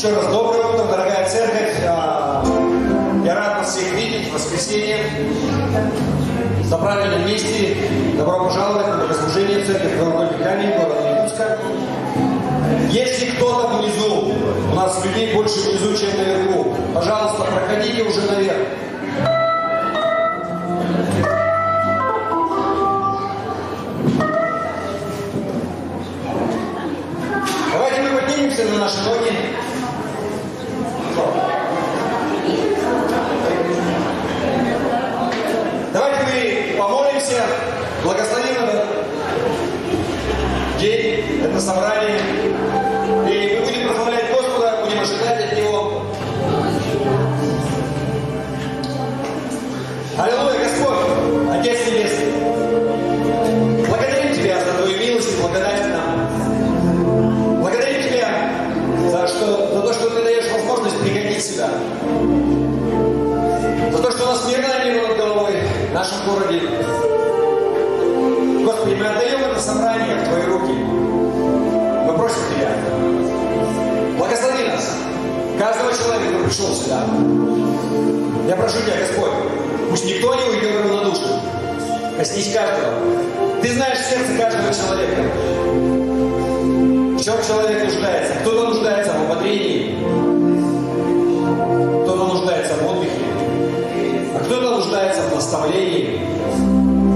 Еще раз доброе утро, дорогая церковь. Я рад вас всех видеть в воскресенье. В правильном месте. Добро пожаловать на богослужение в церковь Голубой Камень, города Якутска. Если кто-то внизу, у нас людей больше внизу, чем наверху, пожалуйста, проходите уже наверх. Давайте мы поднимемся на наши ноги. Давайте мы помолимся, благословим этот день, это собрание. И мы будем прославлять Господа, будем ожидать от Него. Аллилуйя, Господь, Отец Небесный. Благодарим Тебя за Твою милость и благодать к нам. Благодарим Тебя за то, что Ты даешь возможность приходить сюда. За то, что у нас мирное небо над головой в нашем городе. Господи, мы отдаем это собрание в Твои руки. Мы просим Тебя, благослови нас, каждого человека, который пришел сюда. Я прошу Тебя, Господь, пусть никто не уйдет равнодушным. Коснись каждого. Ты знаешь сердце каждого человека. В чем человек нуждается? Кто-то нуждается в ободрении, кто-то нуждается в отдыхе, а кто-то нуждается в наставлении,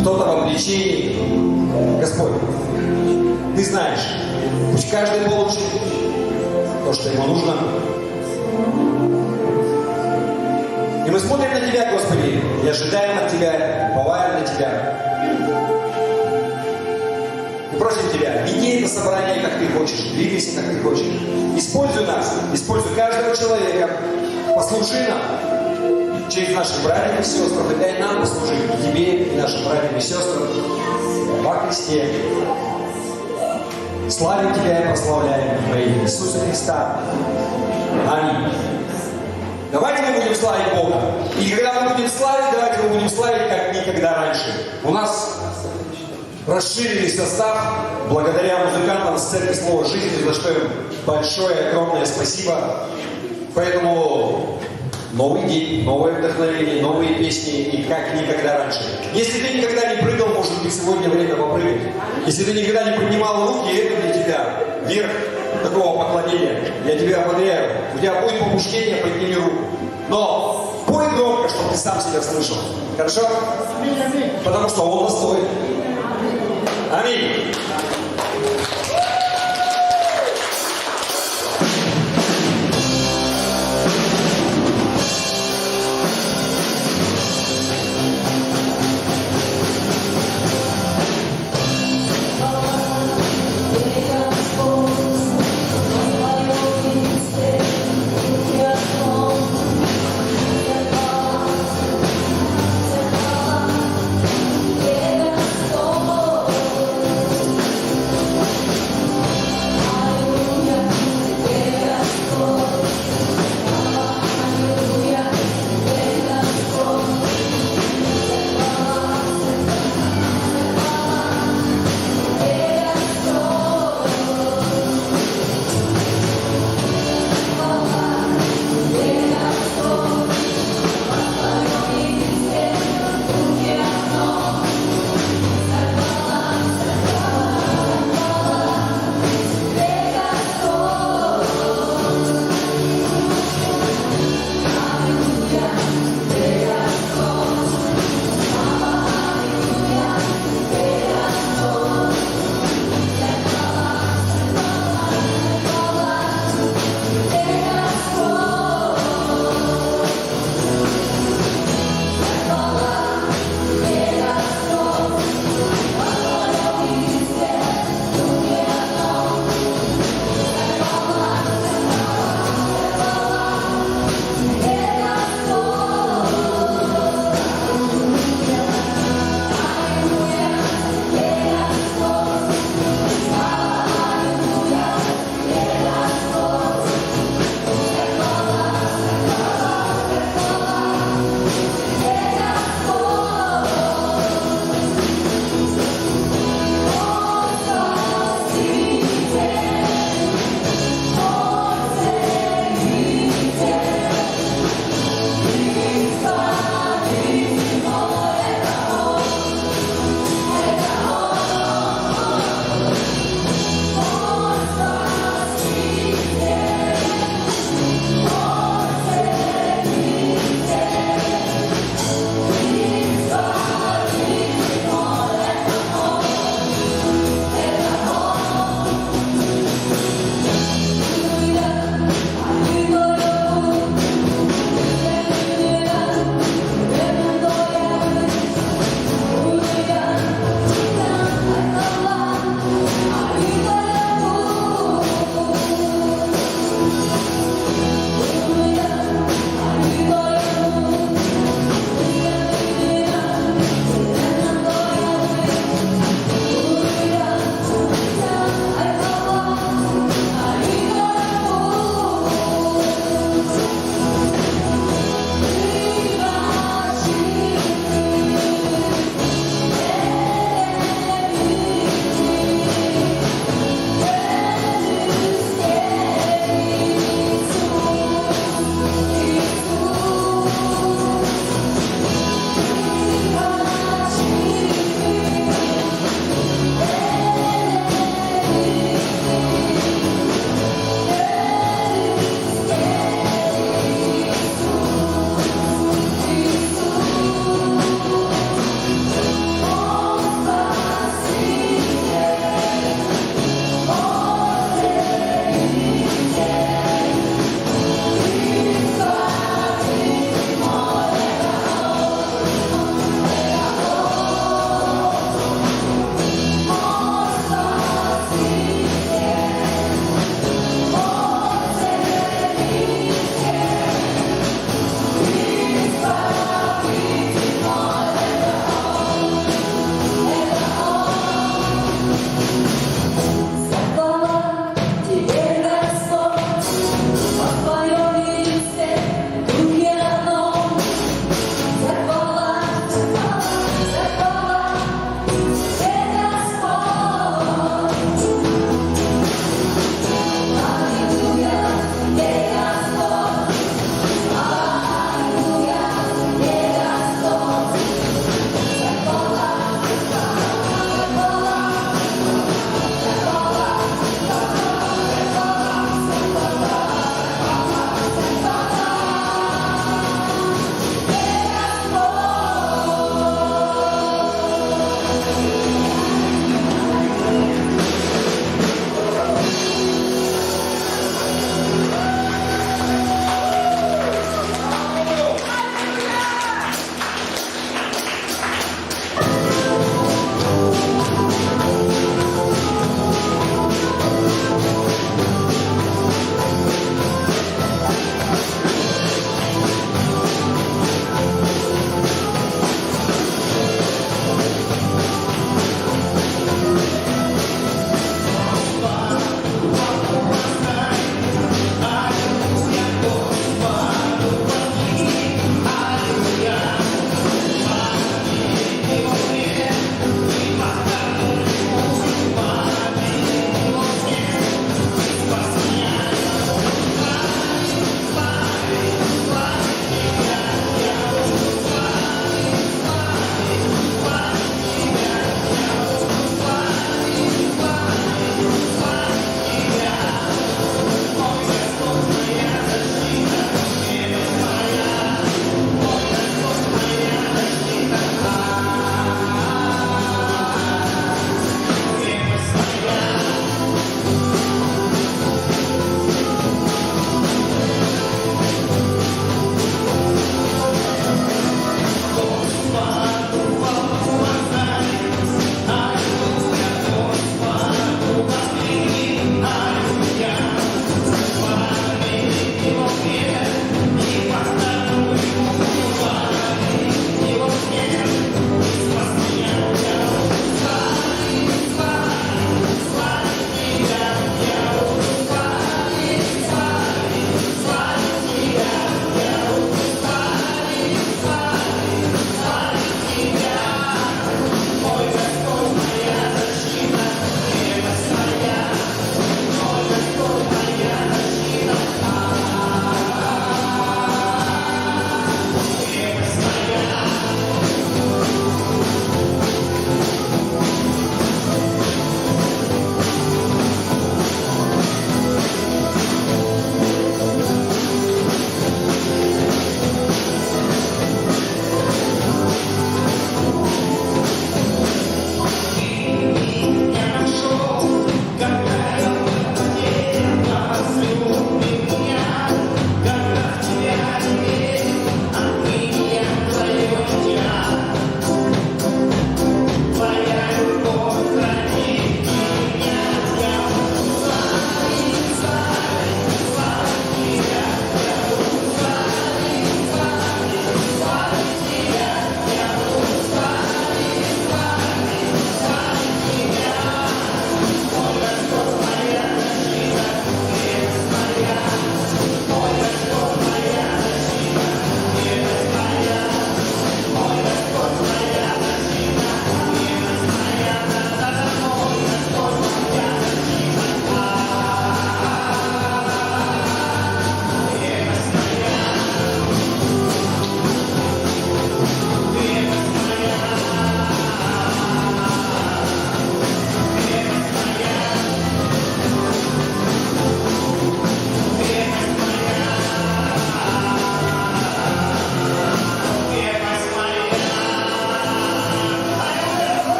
кто-то в обличении. Господь, Ты знаешь, пусть каждый получит то, что ему нужно. И мы смотрим на Тебя, Господи, и ожидаем от Тебя, уповаем на Тебя. И просим Тебя, веди это собрание, как Ты хочешь, двигайся, как Ты хочешь. Используй нас, используй каждого человека, послужи нам через наших братьев и сестр, и дай нам послужить и Тебе, и нашим братьям и сестрам во Христе. Славим Тебя и прославляем во имя Иисуса Христа. Аминь. Давайте мы будем славить Бога. И когда мы будем славить, давайте мы будем славить, как никогда раньше. У нас расширили состав благодаря музыкантам с Церкви Слова Жизни, за что им большое, огромное спасибо. Поэтому новый день, новое вдохновение, новые песни и как никогда раньше. Если ты никогда не прыгал, может быть, сегодня время попрыгать. Если ты никогда не поднимал руки, это для тебя верх такого поклонения. Я тебя ободряю. У тебя будет побуждение, подними руку. Но пой громко, чтобы ты сам себя слышал. Хорошо? Потому что он достоин. Аминь.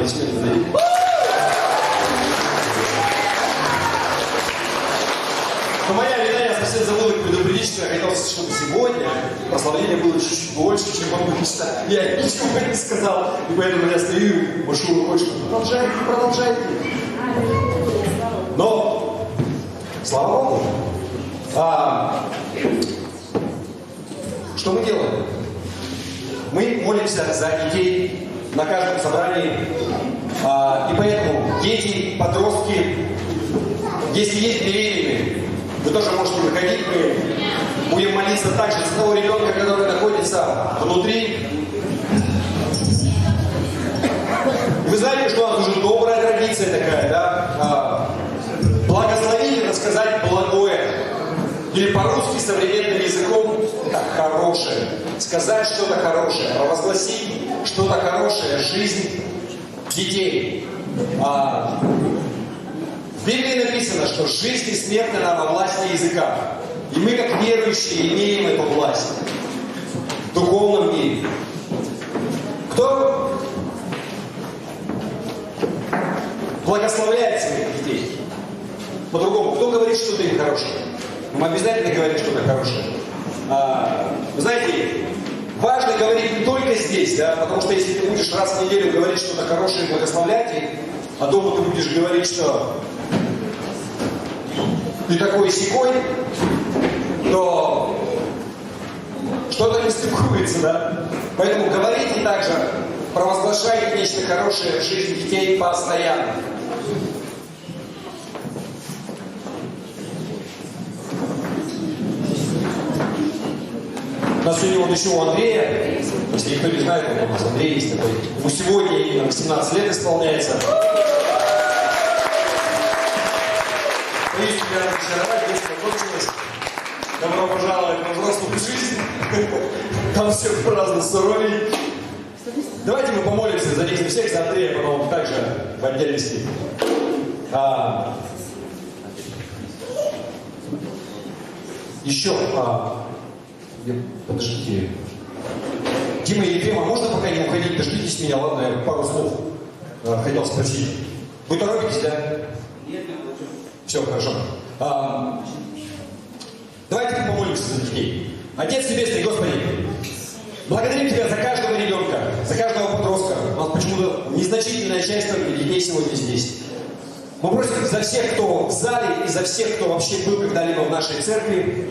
аплодисменты дадим. Но моя вина, я совсем забыл их предупредить, что я хотел, чтобы сегодня прославление было чуть-чуть больше, чем обычно. Я ничего не сказал, и поэтому я стою, машу рукой, что продолжайте, продолжайте. Но, слава Богу, что мы делаем? Мы молимся за детей на каждом собрании, и поэтому дети, подростки, если есть беременные, вы тоже можете выходить, мы будем молиться также за того ребенка, который находится внутри. Вы знаете, что у нас уже добрая традиция такая, да? Благословить — это сказать благое. Или по-русски современным языком это хорошее. Сказать что-то хорошее, провозгласить что-то хорошее, жизнь детей. В Библии написано, что жизнь и смерть она во власти языка. И мы, как верующие, имеем эту власть в духовном мире. Кто благословляет своих детей? По-другому, кто говорит что-то им хорошее? Мы обязательно говорим что-то хорошее. Вы знаете, важно говорить не только здесь, да, потому что если ты будешь раз в неделю говорить что-то хорошее и благословлять их, а дома ты будешь говорить, что ты такой сякой, то что-то не стыкуется, да? Поэтому говорите также, провозглашайте нечто хорошее в жизни детей постоянно. У нас сегодня вот еще у Андрея, если никто не знает, у нас Андрей есть такой. Ему сегодня именно 18 лет исполняется. Боюсь тебя разочаровать, детство кончилось. Добро пожаловать на взрослую жизнь. Там все праздно суровей. Давайте мы помолимся за них всех, за Андрея, потом также в отдельности. Еще, подождите. Дима и Ефрема, можно пока не уходить? Дождитесь меня, ладно, я пару слов хотел спросить. Вы торопитесь, да? Нет. Все, хорошо. Давайте помолимся за детей. Отец Небесный, Господи, благодарим Тебя за каждого ребенка, за каждого подростка. У нас почему-то незначительная часть только детей сегодня здесь. Мы просим за всех, кто в зале, и за всех, кто вообще был когда-либо в нашей церкви,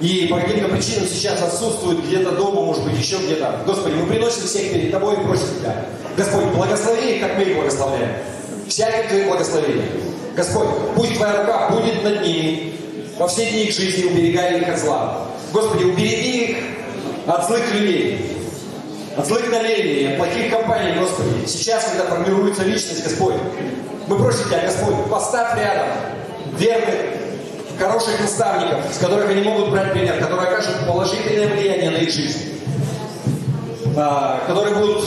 и по каким-то причинам сейчас отсутствует где-то дома, может быть, еще где-то. Господи, мы приносим всех перед Тобой и просим Тебя. Господь, благослови их, как мы их благословляем. Всякие Твои благословения. Господь, пусть Твоя рука будет над ними во все дни их жизни, уберегая их от зла. Господи, убереги их от злых людей, от злых намерений, от плохих компаний, Господи. Сейчас, когда формируется личность, Господь, мы просим Тебя, Господь, поставь рядом верных, хороших наставников, с которых они могут брать пример, которые окажут положительное влияние на их жизнь, которые будут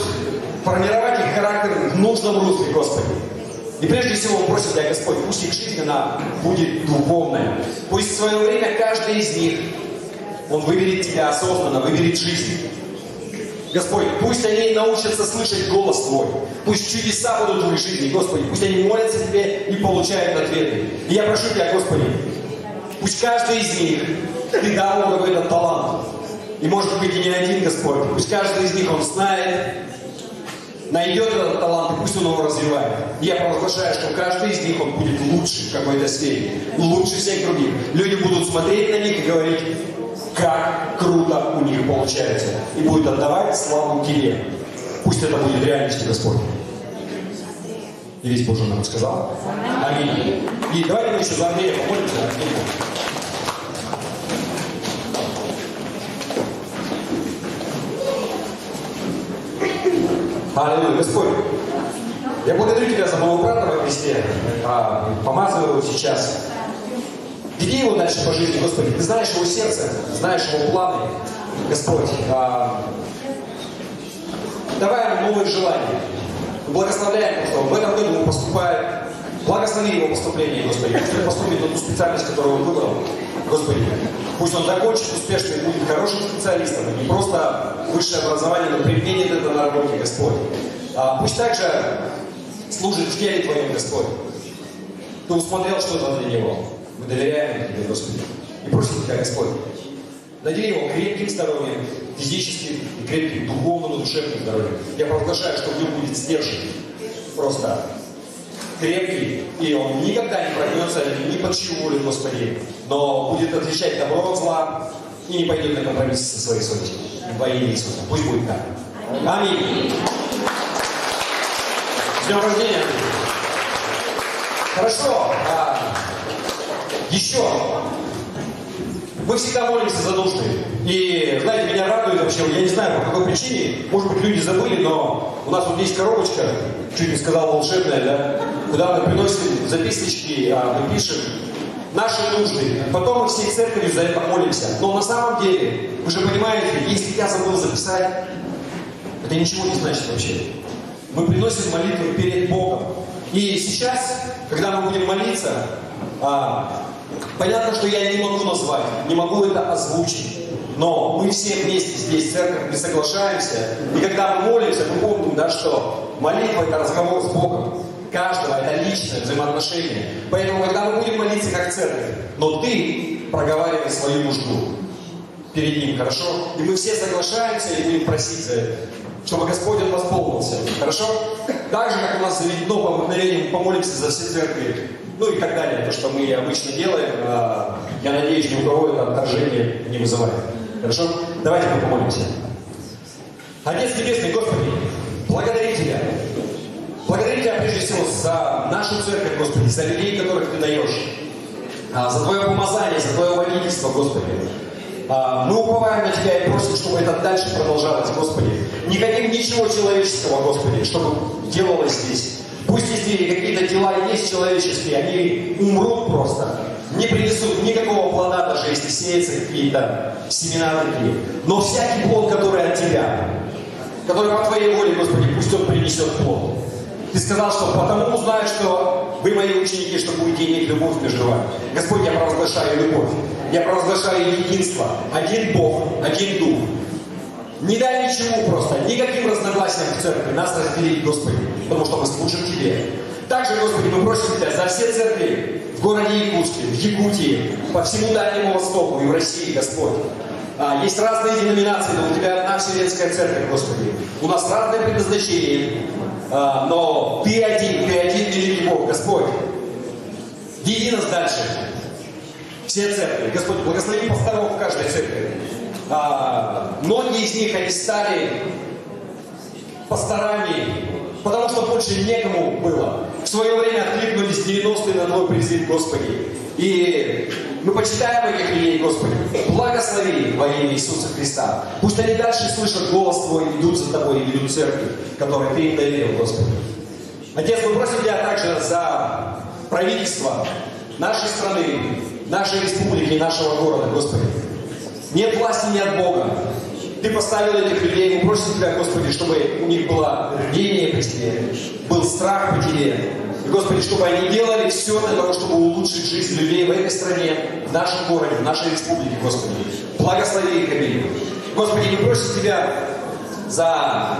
формировать их характер в нужном русле, Господи. И прежде всего мы просим Тебя, Господь, пусть их жизнь, она будет духовная. Пусть в свое время каждый из них, он выберет Тебя осознанно, выберет жизнь. Господь, пусть они научатся слышать голос Твой. Пусть чудеса будут в их жизни, Господи. Пусть они молятся Тебе и получают ответы. И я прошу Тебя, Господи, пусть каждый из них, Ты дал ему какой-то талант. И может быть и не один, Господь. Пусть каждый из них, он знает, найдет этот талант, и пусть он его развивает. И я провозглашаю, что каждый из них, он будет лучше в какой-то сфере. Лучше всех других. Люди будут смотреть на них и говорить, как круто у них получается. И будут отдавать славу Тебе. Пусть это будет реальностью, Господь. И весь Божий нам сказал. Аминь. И давайте мы еще за Андрея помолимся. Аллилуйя, Господь. Я благодарю Тебя за моего брата во Христе. Помазываю его сейчас. Веди его дальше по жизни, Господи. Ты знаешь его сердце, знаешь его планы, Господь. Давай ему новые желания. Благословляем его, в этом году он поступает. Благослови его поступление, Господи. Пусть он поступит на ту специальность, которую он выбрал, Господи. Пусть он закончит успешно и будет хорошим специалистом. Не просто высшее образование, но применит это на работе, Господь. Пусть также служит в теле Твоем, Господь. Ты усмотрел что-то для него. Мы доверяем Тебе, Господи. И просим Тебя, Господь, надели его крепким здоровьем, физическим и крепким духовным и душевным здоровьем. Я провозглашаю, что в нем будет стержень. Просто крепкий, и он никогда не прогнется ни под чью волю, Господи, но будет отличать добро от зла и не пойдет на компромисс со своей совестью. Во имя Иисуса. Пусть будет так. Аминь. С днем рождения. Хорошо. Еще. Мы всегда молимся за нужды. И, знаете, меня радует вообще, я не знаю, по какой причине, может быть, люди забыли, но у нас вот есть коробочка, чуть не сказал волшебная, да, куда мы приносим записочки, мы пишем наши нужды. Потом мы всей церковью за это молимся. Но на самом деле, вы же понимаете, если я забыл записать, это ничего не значит вообще. Мы приносим молитву перед Богом. И сейчас, когда мы будем молиться, понятно, что я не могу назвать, не могу это озвучить. Но мы все вместе здесь, церковь, мы соглашаемся. И когда мы молимся, мы помним, да, что молитва – это разговор с Богом. Каждого – это личное взаимоотношение. Поэтому, когда мы будем молиться как церковь, но ты проговаривай свою нужду перед Ним, хорошо? И мы все соглашаемся и будем просить за это, чтобы Господь Он восполнился. Хорошо? Так же, как у нас заведено по обыкновению, мы помолимся за все церкви. Ну и так далее. То, что мы обычно делаем, я надеюсь, ни у кого это отторжение не вызывает. Хорошо? Давайте мы помолимся. Отец Небесный, Господи, благодарим Тебя. Благодарим Тебя прежде всего за нашу церковь, Господи, за людей, которых Ты даешь. За Твое помазание, за Твое водительство, Господи. Мы уповаем на Тебя и просим, чтобы это дальше продолжалось, Господи. Не хотим ничего человеческого, Господи, чтобы делалось здесь. Пусть если какие-то дела есть человеческие, они умрут просто. Не принесут никакого плода, даже если сеются какие-то семена такие. Но всякий плод, который от Тебя, который по Твоей воле, Господи, пусть он принесет плод. Ты сказал, что потому узнаю, что вы мои ученики, что будете иметь любовь между вами. Господь, я провозглашаю любовь. Я провозглашаю единство. Один Бог, один Дух. Не дай ничему просто, никаким разногласиям в церкви нас разделить, Господи, потому что мы служим Тебе. Также, Господи, мы просим Тебя за все церкви в городе Якутске, в Якутии, по всему Дальнему Востоку и в России, Господь. Есть разные деноминации, но у Тебя одна Вселенская Церковь, Господи. У нас разные предназначения, но Ты один великий Бог, Господь. Веди нас дальше. Все церкви. Господь, благослови пасторов в каждой церкви. Многие из них, они стали пасторами, потому что больше некому было. В свое время откликнулись 90-е на Твой призыв, Господи. И мы почитаем этих людей, Господи. Благослови во имя Иисуса Христа. Пусть они дальше слышат голос Твой, идут за Тобой и ведут церковь, которой Ты им доверил, Господи. Отец, мы просим Тебя также за правительство нашей страны, нашей республики, нашего города, Господи. Нет власти ни от Бога. Ты поставил этих людей, мы просим Тебя, Господи, чтобы у них было рвение при Тебе, был страх по Тебе. И, Господи, чтобы они делали все для того, чтобы улучшить жизнь людей в этой стране, в нашем городе, в нашей республике, Господи. Благослови их, аминь. Господи, мы просим Тебя за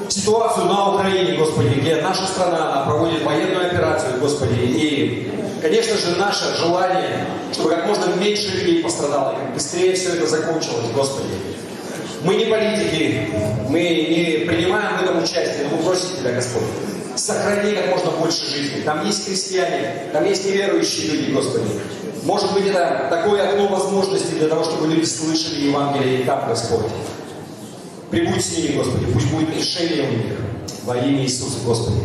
ситуацию на Украине, Господи, где наша страна проводит военную операцию, Господи, и, конечно же, наше желание, чтобы как можно меньше людей пострадало, как быстрее все это закончилось, Господи. Мы не политики, мы не принимаем в этом участие, но мы просим Тебя, Господь, сохрани как можно больше жизни. Там есть христиане, там есть неверующие люди, Господи. Может быть, это такое окно возможностей для того, чтобы люди слышали Евангелие и там, Господь. Прибудь с ними, Господи, пусть будет решение у них во имя Иисуса, Господи.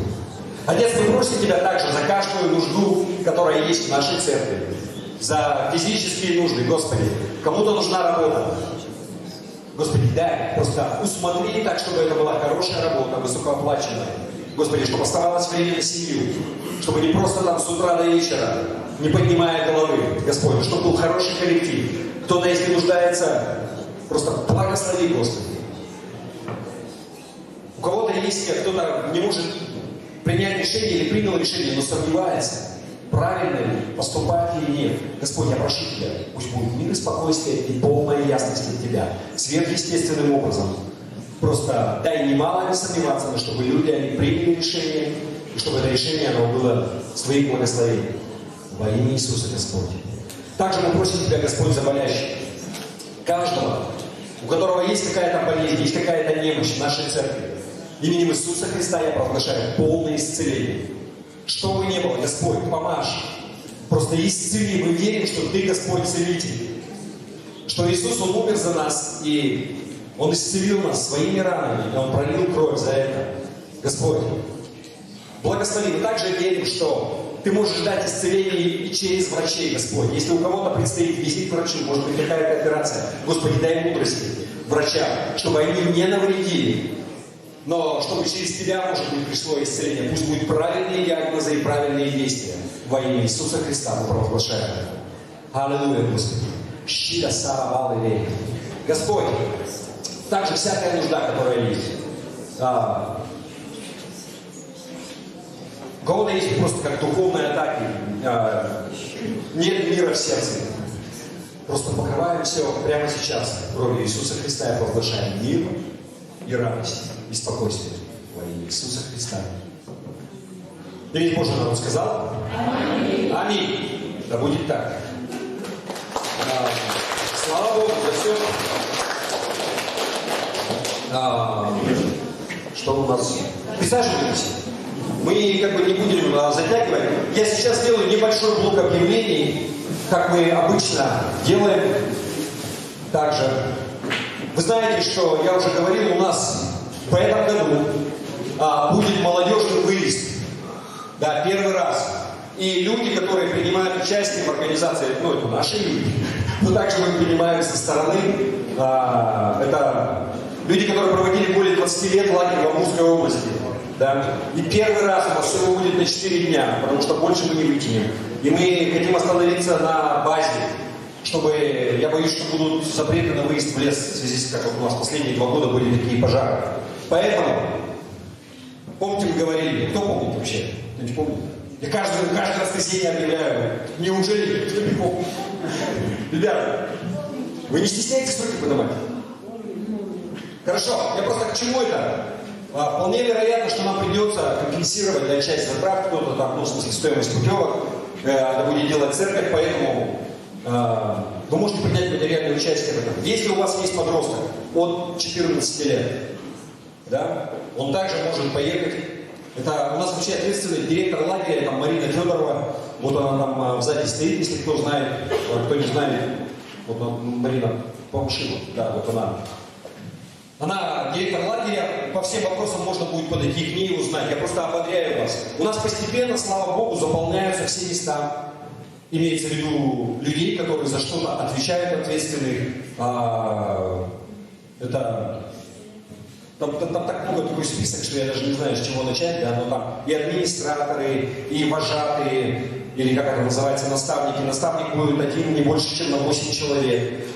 Отец, мы просим Тебя также за каждую нужду, которая есть в нашей церкви, за физические нужды, Господи. Кому-то нужна работа. Господи, дай, просто усмотри так, чтобы это была хорошая работа, высокооплаченная. Господи, чтобы оставалось время на семью, чтобы не просто там с утра до вечера, не поднимая головы, Господи, чтобы был хороший коллектив. Кто-то, если нуждается, просто благослови, Господи. У кого-то есть, кто-то не может принять решение или принял решение, но сомневается, правильно ли поступать или нет. Господь, я прошу Тебя, пусть будет мир и спокойствие и полная ясность от Тебя, сверхъестественным образом. Просто дай немало не сомневаться, но чтобы люди, они приняли решение, и чтобы это решение, оно было с твоих благословений. Во имя Иисуса, Господь. Также мы просим Тебя, Господь, за болящих. Каждого, у которого есть какая-то болезнь, есть какая-то немощь в нашей церкви. Именем Иисуса Христа я провозглашаю полное исцеление. Что бы ни было, Господь, помажь. Просто исцели. Мы верим, что Ты, Господь, целитель. Что Иисус, Он умер за нас, и Он исцелил нас своими ранами, и Он пролил кровь за это. Господь, благослови. Мы также верим, что Ты можешь дать исцеление и через врачей, Господь. Если у кого-то предстоит визит к врачу, может быть какая-то операция, Господи, дай мудрости врачам, чтобы они не навредили, но чтобы через Тебя, может быть, пришло исцеление. Пусть будут правильные диагнозы и правильные действия. Во имя Иисуса Христа мы провозглашаем. Аллилуйя, Господи. Щита сарабал и вей. Господь, также всякая нужда, которая есть. У кого-то есть просто как духовные атаки, нет мира в сердце. Просто покрываем все прямо сейчас. Кровью Иисуса Христа я провозглашаю мир и радость, и спокойствие во имя Иисуса Христа. И ведь Божий народ сказал? Аминь. Аминь. Да будет так. Слава Богу за все. Что у нас? Присаживайтесь. Мы как бы не будем затягивать. Я сейчас сделаю небольшой блок объявлений, как мы обычно делаем. Также. Вы знаете, что я уже говорил, у нас в этом году будет молодежный выезд. Да, первый раз. И люди, которые принимают участие в организации, ну это наши люди, но также мы принимаем со стороны, это люди, которые проводили более 20 лет лагерь в Амурской области. Да? И первый раз у нас все будет на 4 дня, потому что больше мы не вытянем. И мы хотим остановиться на базе, чтобы, я боюсь, что будут запреты на выезд в лес, в связи с, как у нас последние 2 года были такие пожары. Поэтому, помните, мы говорили, кто помнит вообще? Кто не помнит? Я каждое воскресенье объявляю, неужели кто не помнит? Ребята, вы не стесняетесь руки поднимать? Хорошо, я просто к чему это? Вполне вероятно, что нам придется компенсировать для часть затрат, кто-то там, ну, в смысле, стоимость путевок, это будет делать церковь, поэтому вы можете принять материальное участие в этом. Если у вас есть подросток от 14 лет, да, он также может поехать. Это у нас вообще ответственный директор лагеря, там Марина Федорова, вот она там сзади стоит, если кто знает, кто не знает, вот она, Марина Помшила, да, вот она. Она директор лагеря, по всем вопросам можно будет подойти к ней и узнать. Я просто ободряю вас. У нас постепенно, слава Богу, заполняются все места. Имеется в виду людей, которые за что-то отвечают, ответственных. Это... Там так много такой список, что я даже не знаю, с чего начать. Да? Но там и администраторы, и вожатые, или как это называется, наставники. Наставник будет один, не больше, чем на 8 человек.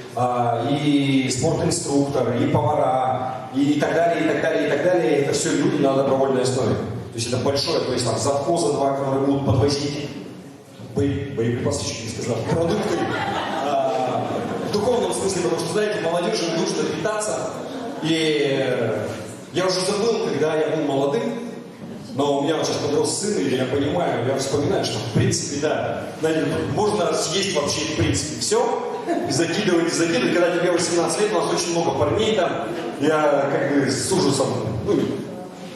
И спортинструктор, и повара, и так далее, и так далее, и так далее. Это все люди на добровольной основе. То есть это большое, то есть там завхоза 2, которые будут подвозить боеприпасы, чуть не сказал, продукты. В духовном смысле, потому что, знаете, молодежи нужно питаться. И я уже забыл, когда я был молодым, но у меня вот сейчас подрос сын, и я понимаю, я вспоминаю, что в принципе, да, можно съесть вообще в принципе все, и закидывать. Когда тебе 18 лет, у нас очень много парней там, я как бы с ужасом, ну,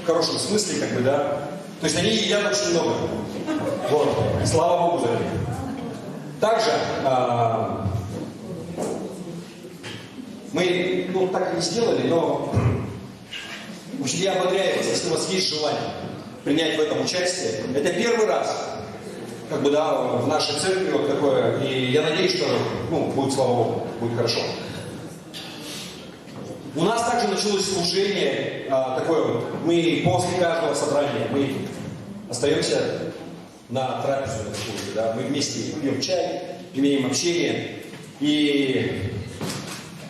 в хорошем смысле, как бы, да, то есть они едят очень много. Вот, слава Богу за это. Также мы, ну, так и не сделали, но очень я ободряю вас, если у вас есть желание принять в этом участие. Это первый раз, как бы, да, в нашей церкви вот такое, и я надеюсь, что, ну, будет, слава Богу, будет хорошо. У нас также началось служение такое вот, мы после каждого собрания, мы остаемся на трапезу, да, мы вместе пьем чай, имеем общение, и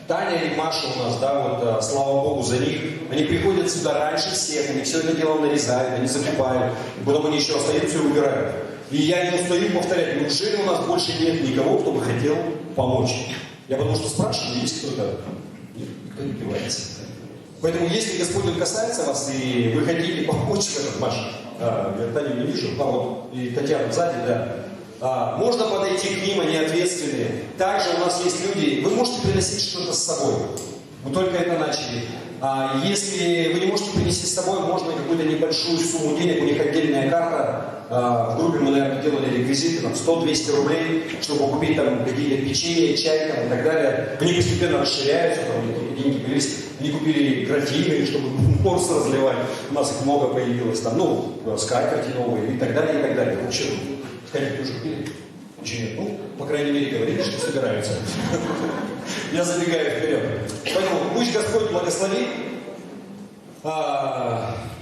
Таня и Маша у нас, да, вот, слава Богу за них. Они приходят сюда раньше всех, они все это дело нарезают, они закупают, потом они еще остаются и убирают. И я не устаю повторять, неужели у нас больше нет никого, кто бы хотел помочь? Я потому что спрашиваю, есть кто-то? Никто не пивается. Поэтому, если Господь Он касается вас, и вы хотите помочь в этот Маш, я Таню не вижу, вот, и Татьяна сзади, да, можно подойти к ним, они ответственные. Также у нас есть люди, вы можете приносить что-то с собой. Мы только это начали. Если вы не можете принести с собой, можно какую-то небольшую сумму денег, у них отдельная карта. В группе мы, наверное, делали реквизиты, там, 100-200 рублей, чтобы купить там какие-то печенье, чай там, и так далее. Они постепенно расширяются, там, деньги появились. Они купили графины, чтобы морс разливать. У нас их много появилось, там, скатерти новые и так далее, и так далее. Ну, что, скатерти уже купили? Ничего нет. Ну, по крайней мере, говорили, что собираются. Я забегаю вперед. Поэтому пусть Господь благословит,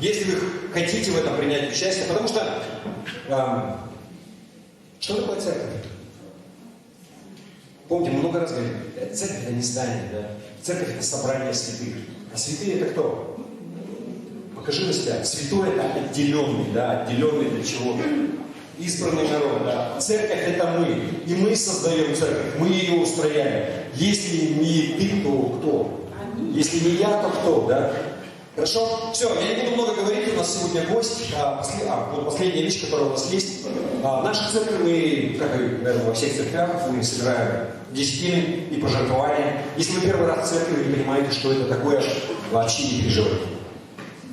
если вы хотите в этом принять участие, потому что что такое церковь? Помните, мы много раз говорили, церковь это не здание, да? Церковь это собрание святых. А святые это кто? Покажи на себя. Святой это отделенный, да, отделенный для чего-то. Избранный народ, да. Церковь это мы. И мы создаем церковь, мы ее устрояем. Если не ты, то кто? Если не я, то кто, да? Хорошо? Все, я не буду много говорить, у нас сегодня гость. Последняя вещь, которая у нас есть. В нашей церкви мы, как и, наверное, во всех церквях, мы собираем десятины и пожертвования. Если вы первый раз в церкви, вы не понимаете, что это такое, вообще не переживайте.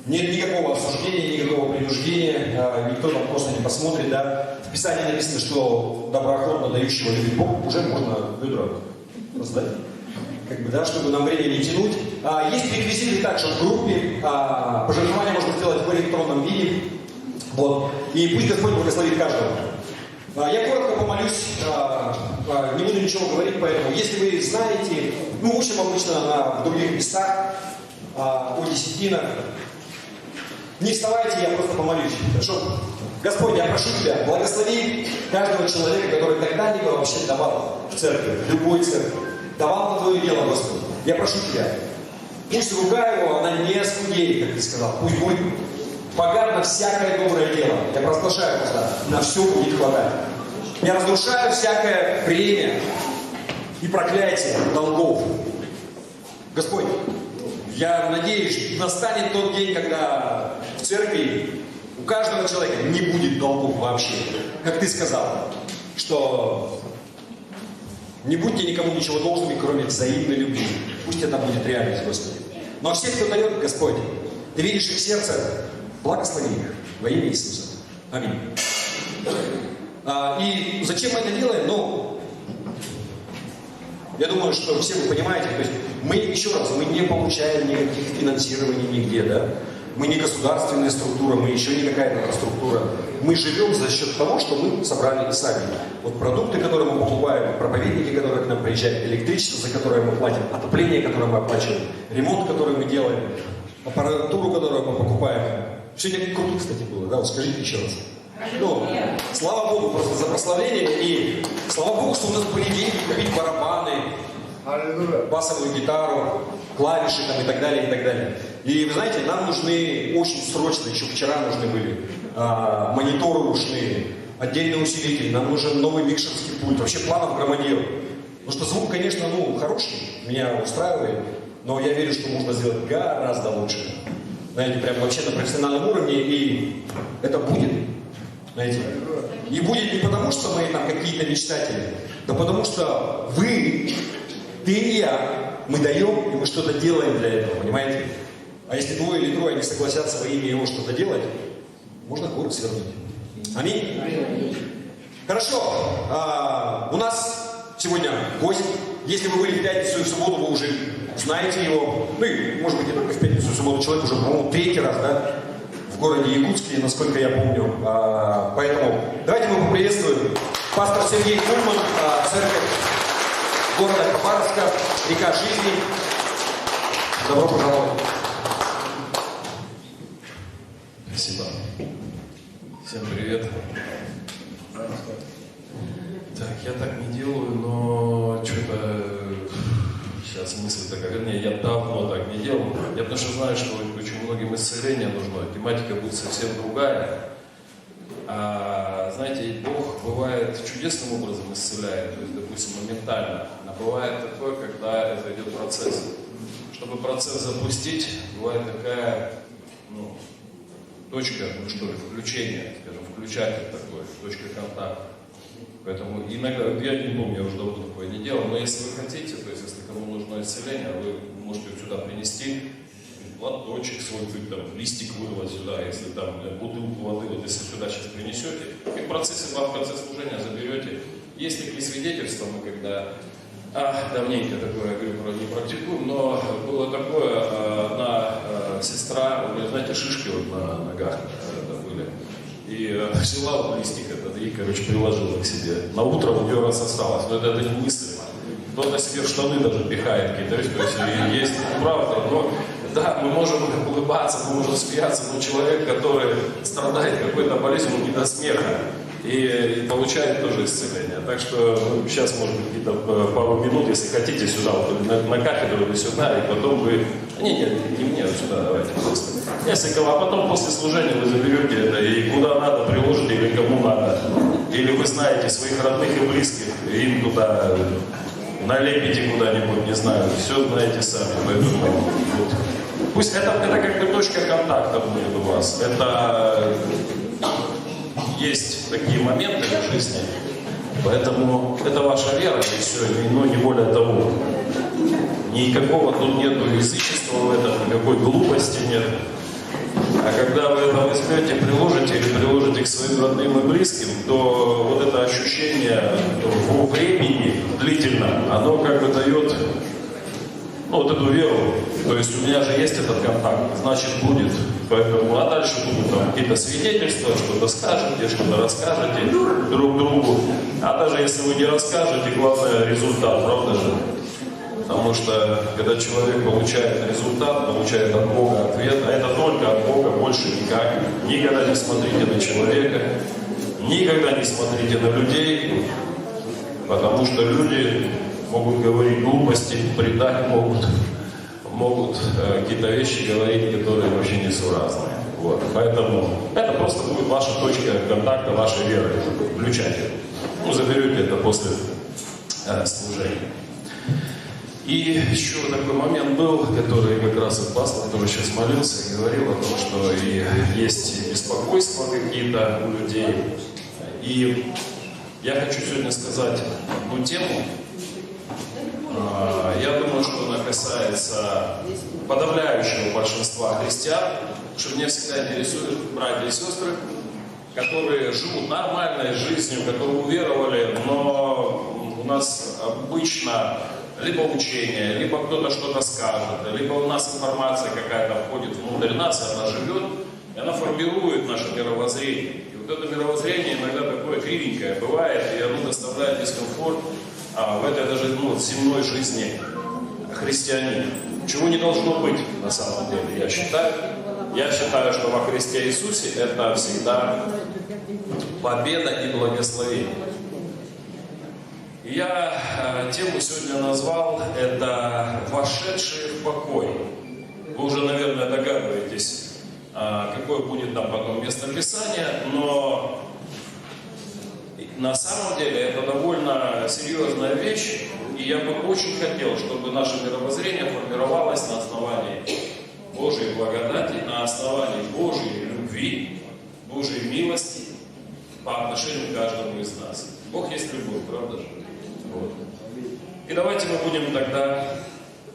Нет никакого осуждения, никакого принуждения, никто там просто не посмотрит, да. В Писании написано, что доброохотно дающего любит Бог, уже можно ведро раздать. Как бы, да, чтобы нам время не тянуть. Есть реквизиты также в группе, пожертвования можно сделать в электронном виде. Вот. И пусть Господь благословит каждого. Я коротко помолюсь, не буду ничего говорить, поэтому, если вы знаете, мы учим обычно в других местах о десятинах. Не вставайте, я просто помолюсь. Хорошо? Господь, я прошу Тебя, благослови каждого человека, который когда-либо вообще давал в церкви, в любой церкви. Давал на Твое дело, Господь. Я прошу Тебя, пусть рука его, она не оскудеет, как Ты сказал. Пусть будет богат на всякое доброе дело. Я провозглашаю просто, на все будет хватать. Я разрушаю всякое бремя и проклятие долгов. Господь, я надеюсь, настанет тот день, когда в церкви у каждого человека не будет долгов вообще. Как Ты сказал, что не будьте никому ничего должными, кроме взаимной любви. Пусть это будет реальность, Господи. Но все, кто дает, Господь, Ты видишь их сердце, благослови их во имя Иисуса. Аминь. И зачем мы это делаем? Я думаю, что все вы понимаете, то есть мы, еще раз, мы не получаем никаких финансирований нигде, да? Мы не государственная структура, мы еще не какая-то структура. Мы живем за счет того, что мы собрали и сами. Вот продукты, которые мы покупаем, проповедники, которые к нам приезжают, электричество, за которое мы платим, отопление, которое мы оплачиваем, ремонт, который мы делаем, аппаратуру, которую мы покупаем. Сегодня круто, кстати, было, да? Вот скажите еще раз. Слава Богу просто за прославление, и слава Богу, что у нас были деньги купить барабаны, басовую гитару, клавиши там, и так далее, и так далее. И вы знаете, нам нужны очень срочно, еще вчера нужны были мониторы ушные, отдельный усилитель, нам нужен новый микшерский пульт, вообще планов громадье. Потому что звук, конечно, хороший, меня устраивает, но я верю, что можно сделать гораздо лучше. Знаете, прям вообще на профессиональном уровне, и это будет. Знаете, и будет не потому, что мы там какие-то мечтатели, да потому что вы, ты и я, мы даем, и мы что-то делаем для этого, понимаете? А если двое или трое не согласятся во имя Его что-то делать, можно город свернуть. Аминь? Хорошо. У нас сегодня гость. Если вы были в пятницу и в субботу, вы уже знаете его. И, может быть, не только в пятницу и в субботу, человек уже, по-моему, третий раз, да? В городе Якутске, насколько я помню. Поэтому давайте мы поприветствуем пастор Сергей Кульман, церковь города Хабаровска, река жизни. Добро пожаловать. Спасибо. Всем привет. Так, я так не делаю, но что-то сейчас мысль такая, вернее, я давно так не делал. Я потому что знаю, что очень многим исцеление нужно, тематика будет совсем другая. Знаете, Бог бывает чудесным образом исцеляет, то есть, допустим, моментально. А бывает такое, когда это идет процесс. чтобы процесс запустить, бывает такая, ну, точка, ну что ли, включения, скажем, включатель такой, точка контакта. Поэтому иногда, я не помню, я уже давно такое не делал, но если вы хотите, то есть если кому нужно исцеление, вы можете сюда принести платочек свой, там, листик вырвать сюда, если там бутылку воды, вот если сюда сейчас принесете, и в процессе служения заберете. Есть такие свидетельства, мы когда давненько такое, я говорю, не практикуем, но было такое, одна сестра, у нее, знаете, шишки вот на ногах были, и взяла вот листик этот и, короче, приложила к себе. На утро у нее раз осталось, но это немыслимо. Кто-то себе в штаны даже пихает какие-то, то есть есть правда, но да, мы можем улыбаться, мы можем смеяться, но человек, который страдает какой-то болезнью, он не до смеха. И получает тоже исцеление. Так что сейчас, может быть, где-то пару минут, если хотите, сюда, вот, на кафедру или сюда, и потом вы... Не мне, вот сюда давайте просто. Несколько, а потом после служения вы заберете это, и куда надо приложите, или кому надо. Или вы знаете своих родных и близких, и им туда налепите куда-нибудь, не знаю, все знаете сами. Поэтому вот. Пусть это как бы точка контакта будет у вас. Это... Есть такие моменты в жизни, поэтому это ваша вера, и все, но не более того. Никакого тут нету язычества в этом, никакой глупости нет. А когда вы это возьмете, приложите или приложите к своим родным и близким, то вот это ощущение во времени длительно, оно как бы дает, ну, вот эту веру. То есть у меня же есть этот контакт, значит будет. Поэтому, а дальше будут там какие-то свидетельства, что-то скажете, что-то расскажете друг другу. А даже если вы не расскажете, главное результат, правда же? Потому что когда человек получает результат, получает от Бога ответ, а это только от Бога, больше никак. Никогда не смотрите на человека, никогда не смотрите на людей, потому что люди могут говорить глупости, предать могут какие-то вещи говорить, которые вообще несуразные. Вот. Поэтому это просто будет ваша точка контакта, вашей веры. Включайте. Ну, заберете это после служения. И еще такой момент был, который как раз вот пастор, который сейчас молился, говорил о том, что и есть беспокойства какие-то у людей. И я хочу сегодня сказать одну тему. Я думаю, что она касается подавляющего большинства христиан, что меня всегда интересуют братья и сестры, которые живут нормальной жизнью, которые уверовали, но у нас обычно либо учение, либо кто-то что-то скажет, либо у нас информация какая-то входит внутрь нас, и она живет, и она формирует наше мировоззрение. И вот это мировоззрение иногда такое кривенькое бывает, и оно доставляет дискомфорт в этой даже земной жизни христианина. Чего не должно быть на самом деле, я считаю. Я считаю, что во Христе Иисусе это всегда победа и благословение. И я тему сегодня назвал это «Вошедшие в покой». Вы уже, наверное, догадываетесь, какое будет там потом местописание, но на самом деле это довольно серьезная вещь, и я бы очень хотел, чтобы наше мировоззрение формировалось на основании Божьей благодати, на основании Божьей любви, Божьей милости по отношению к каждому из нас. Бог есть любовь, правда же? Вот. И давайте мы будем тогда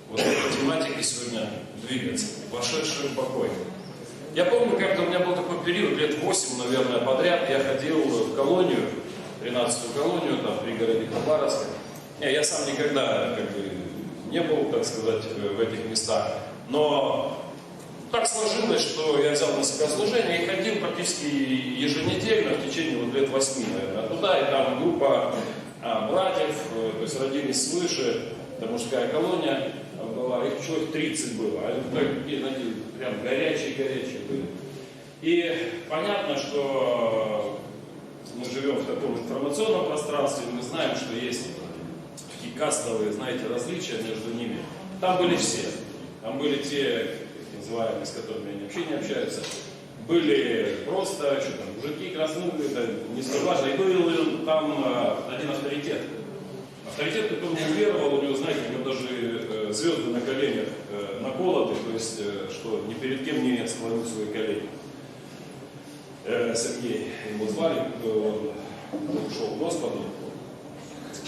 вот в этой тематике сегодня двигаться. Вошедший в покой. Я помню, как-то у меня был такой период, лет 8, наверное, подряд, я ходил в колонию, 13-ю колонию, там, в пригороде Хабаровска. Я сам никогда, как бы, не был, так сказать, в этих местах, но так сложилось, что я взял на себя служение и ходил практически еженедельно в течение вот лет 8, наверное, туда, и там группа братьев, то есть родились свыше, это мужская колония была, их человек 30 было, они такие, знаете, прям горячие были. И понятно, что мы живем в таком информационном пространстве, мы знаем, что есть такие кастовые, знаете, различия между ними. Там были все. Там были те, так называемые, с которыми они вообще не общаются. Были просто, что там, мужики красные, это не столь важно. И был там один авторитет. Авторитет, который не уверовал, у него, знаете, у него даже звезды на коленях наколоты, то есть, что ни перед кем не склонил свои колени. Сергей его звали, он ушел к Господу.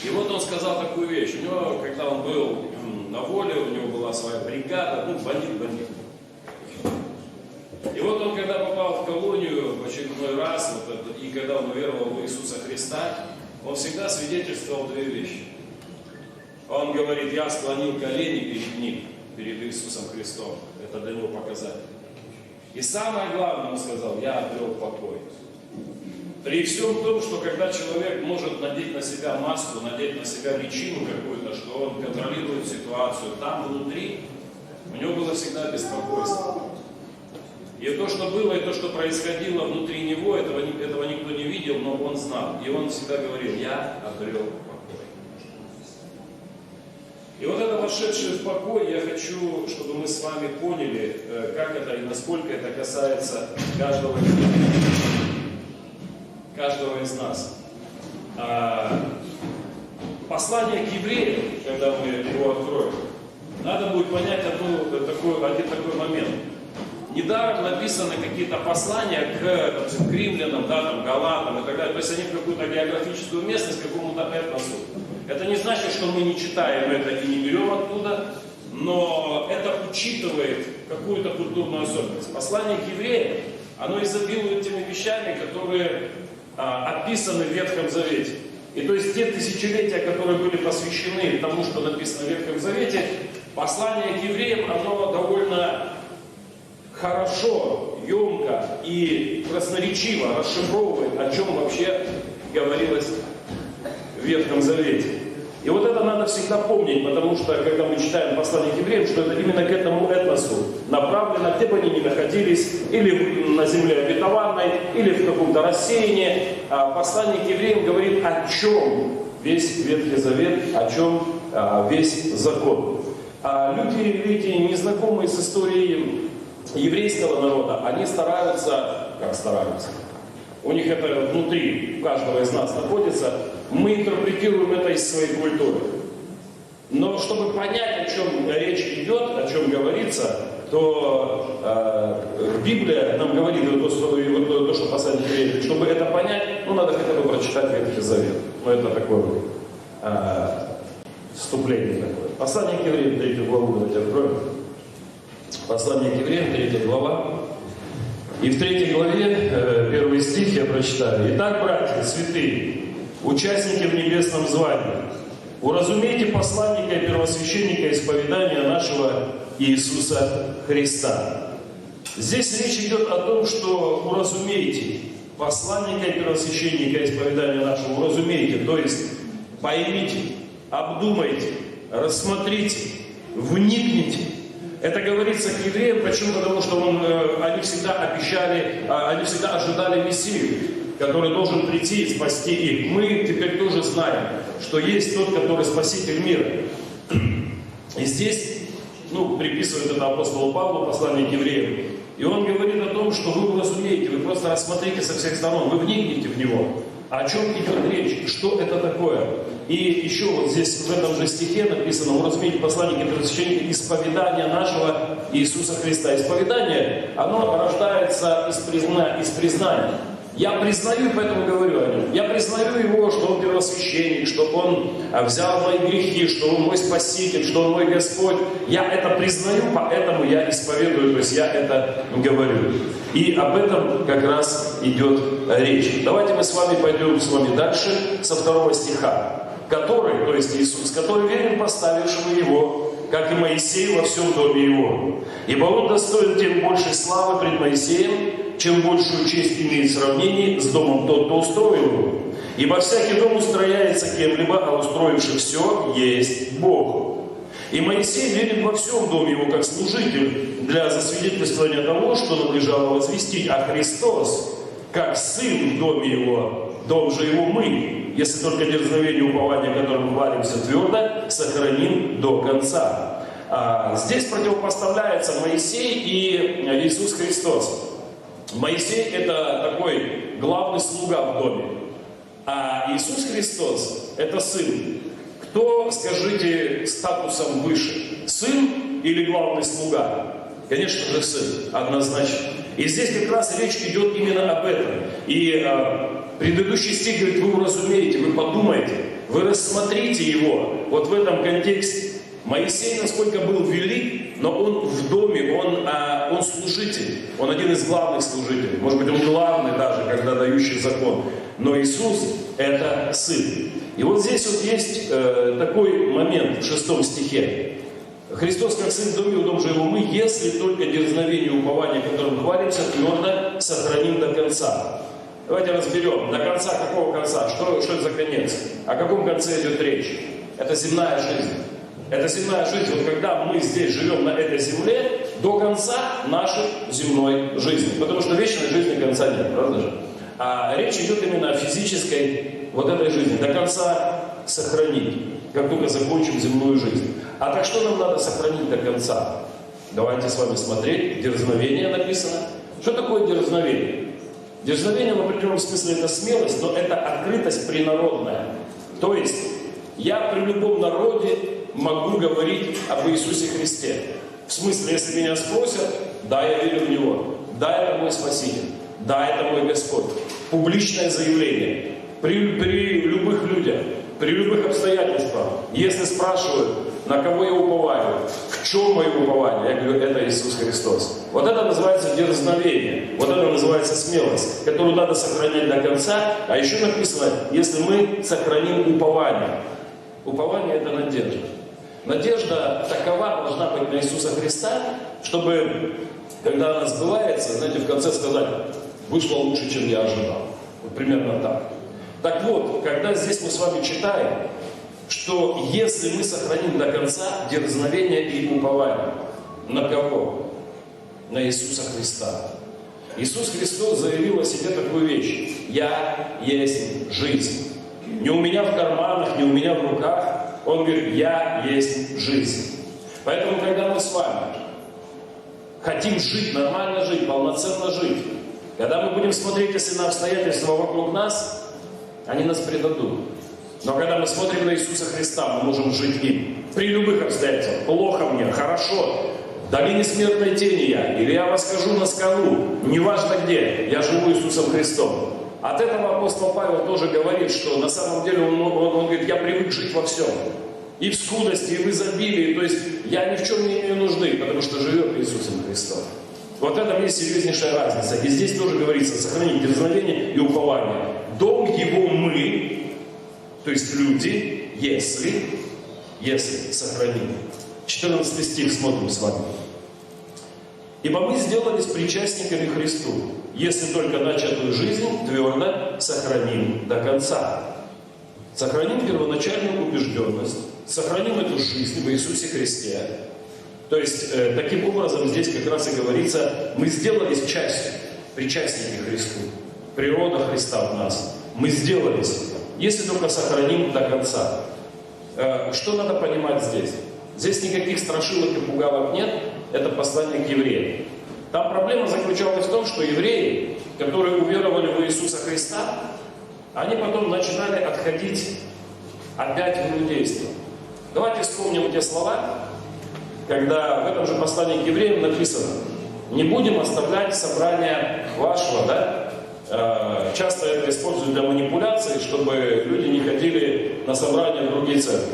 И вот он сказал такую вещь. У него, когда он был на воле, у него была своя бригада, бандит. И вот он, когда попал в колонию в очередной раз, и когда он уверовал в Иисуса Христа, он всегда свидетельствовал две вещи. Он говорит: я склонил колени перед ним, перед Иисусом Христом. Это для него показатель. И самое главное, он сказал: я обрел покой. При всем том, что когда человек может надеть на себя маску, надеть на себя личину какую-то, что он контролирует ситуацию, там внутри у него было всегда беспокойство. И то, что было, и то, что происходило внутри него, этого никто не видел, но он знал. И он всегда говорил: я обрел покой. И вот это вошедшее в покой, я хочу, чтобы мы с вами поняли, как это и насколько это касается каждого из нас. Послание к евреям, когда мы его откроем, надо будет понять один такой момент. Недаром написаны какие-то послания к римлянам, галатам и так далее. То есть они в какую-то географическую местность, к какому-то этносу. Это не значит, что мы не читаем это и не берем оттуда, но это учитывает какую-то культурную особенность. Послание к евреям, оно изобилует теми вещами, которые описаны в Ветхом Завете. И то есть те тысячелетия, которые были посвящены тому, что написано в Ветхом Завете, послание к евреям, оно довольно хорошо, емко и красноречиво расшифровывает, о чем вообще говорилось в Ветхом Завете. И вот это надо всегда помнить, потому что, когда мы читаем послание к евреям, что это именно к этому этносу направлено, где бы они ни находились, или на земле обетованной, или в каком-то рассеянии. Послание к евреям говорит, о чем весь Ветхий Завет, о чем весь закон. Люди, видите, незнакомые с историей еврейского народа, они стараются, у них это внутри каждого из нас находится, мы интерпретируем это из своей культуры. Но чтобы понять, о чем речь идет, о чем говорится, то Библия нам говорит то, что послание к евреям, чтобы это понять, надо хотя бы прочитать Ветхий Завет. Это такое вступление такое. Послание к евреям, 3 главу, давайте откроем. Послание к евреям, 3 глава. И в 3 главе, 1 стих я прочитаю. «Итак, братья, святые, участники в небесном звании, уразумейте посланника и первосвященника исповедания нашего Иисуса Христа». Здесь речь идет о том, что уразумейте посланника и первосвященника исповедания нашего, уразумейте, то есть поймите, обдумайте, рассмотрите, вникните. Это говорится к евреям, почему? Потому что они всегда они всегда ожидали Мессию, который должен прийти и спасти их. Мы теперь тоже знаем, что есть тот, который спаситель мира. И здесь, приписывает это апостолу Павлу, послание к евреям. И он говорит о том, что вы разумеете, вы просто рассмотрите со всех сторон, вы вникните в него. О чем идет речь? Что это такое? И еще вот здесь, в этом же стихе написано, уразумейте посланника и первосвященника исповедания нашего Иисуса Христа. Исповедание, оно рождается из признания. Я признаю, поэтому говорю о нем. Я признаю его, что он первосвященник, что он взял мои грехи, что он мой Спаситель, что он мой Господь. Я это признаю, поэтому я исповедую, то есть я это говорю. И об этом как раз идет речь. Давайте мы с вами пойдем дальше со 2 стиха. Который, то есть Иисус, который верен поставившему его, как и Моисей во всем доме его. Ибо он достоин тем большей славы пред Моисеем, чем большую честь имеет в сравнении с домом тот, кто устроил его. Ибо всякий дом устрояется кем-либо, а устроивший все есть Бог. И Моисей верен во всем доме его, как служитель, для засвидетельствования того, что надлежало возвестить, а Христос, как сын в доме его, дом же его мы, если только дерзновение и упование, которым хвалимся твердо, сохраним до конца. Здесь противопоставляется Моисей и Иисус Христос. Моисей – это такой главный слуга в доме, а Иисус Христос – это сын. Кто, скажите, статусом выше? Сын или главный слуга? Конечно же, сын, однозначно. И здесь как раз речь идет именно об этом. И предыдущий стих говорит, вы уразумеете, вы подумайте, вы рассмотрите его вот в этом контексте. Моисей, насколько был велик, но он в доме, он служитель, он один из главных служителей, может быть, он главный даже, когда дающий закон. Но Иисус – это сын. И вот здесь вот есть такой момент в 6 стихе. Христос, как сын в доме, в дом же его мы, если только дерзновение и упование, которым хвалимся, твердо сохраним до конца. Давайте разберем, до конца какого конца, что это за конец, о каком конце идет речь. Это земная жизнь. Это земная жизнь, вот когда мы здесь живем на этой земле, до конца нашей земной жизни. Потому что вечной жизни конца нет, правда же? А речь идет именно о физической вот этой жизни. До конца сохранить, как только закончим земную жизнь. А так что нам надо сохранить до конца? Давайте с вами смотреть. Дерзновение написано. Что такое дерзновение? Дерзновение в определенном смысле это смелость, но это открытость принародная. То есть я при любом народе могу говорить об Иисусе Христе. В смысле, если меня спросят, да, я верю в Него, да, это мой Спаситель, да, это мой Господь. Публичное заявление. При любых людях, при любых обстоятельствах. Если спрашивают, на кого я уповаю, в чем мое упование, я говорю, это Иисус Христос. Вот это называется дерзновение, вот это называется смелость, которую надо сохранять до конца. А еще написано, если мы сохраним упование. Упование – это надежда. Надежда такова должна быть на Иисуса Христа, чтобы, когда она сбывается, знаете, в конце сказать, вышло лучше, чем я ожидал. Вот примерно так. Так вот, когда здесь мы с вами читаем, что если мы сохраним до конца дерзновение и упование, на кого? На Иисуса Христа. Иисус Христос заявил о себе такую вещь. Я есть жизнь. Не у меня в карманах, не у меня в руках. Он говорит, я есть жизнь. Поэтому, когда мы с вами хотим жить, нормально жить, полноценно жить, когда мы будем смотреть, если на обстоятельства вокруг нас, они нас предадут. Но когда мы смотрим на Иисуса Христа, мы можем жить им. При любых обстоятельствах. Плохо мне, хорошо. В долине смертной тени я. Или я восхожу на скалу. Неважно где. Я живу Иисусом Христом. От этого апостол Павел тоже говорит, что на самом деле он говорит, я привык жить во всем. И в скудости, и в изобилии. То есть я ни в чем не имею нужды, потому что живет Иисусом Христом. Вот это есть серьезнейшая разница. И здесь тоже говорится, сохранить дерзновение и упование. Дом его мы, то есть люди, если сохраним. 14 стих смотрим с вами. Ибо мы сделались причастниками Христу, если только начатую жизнь твердо сохраним до конца. Сохраним первоначальную убежденность, сохраним эту жизнь в Иисусе Христе. То есть, таким образом, здесь как раз и говорится, мы сделались частью, причастники Христу. Природа Христа в нас. Мы сделались, если только сохраним до конца. Что надо понимать здесь? Здесь никаких страшилок и пугалок нет. Это послание к евреям. Там проблема заключалась в том, что евреи, которые уверовали в Иисуса Христа, они потом начинали отходить опять в иудейство. Давайте вспомним те слова, когда в этом же послании к евреям написано: не будем оставлять собрания вашего, да? Часто это используют для манипуляции, чтобы люди не ходили на собрания в другие церкви.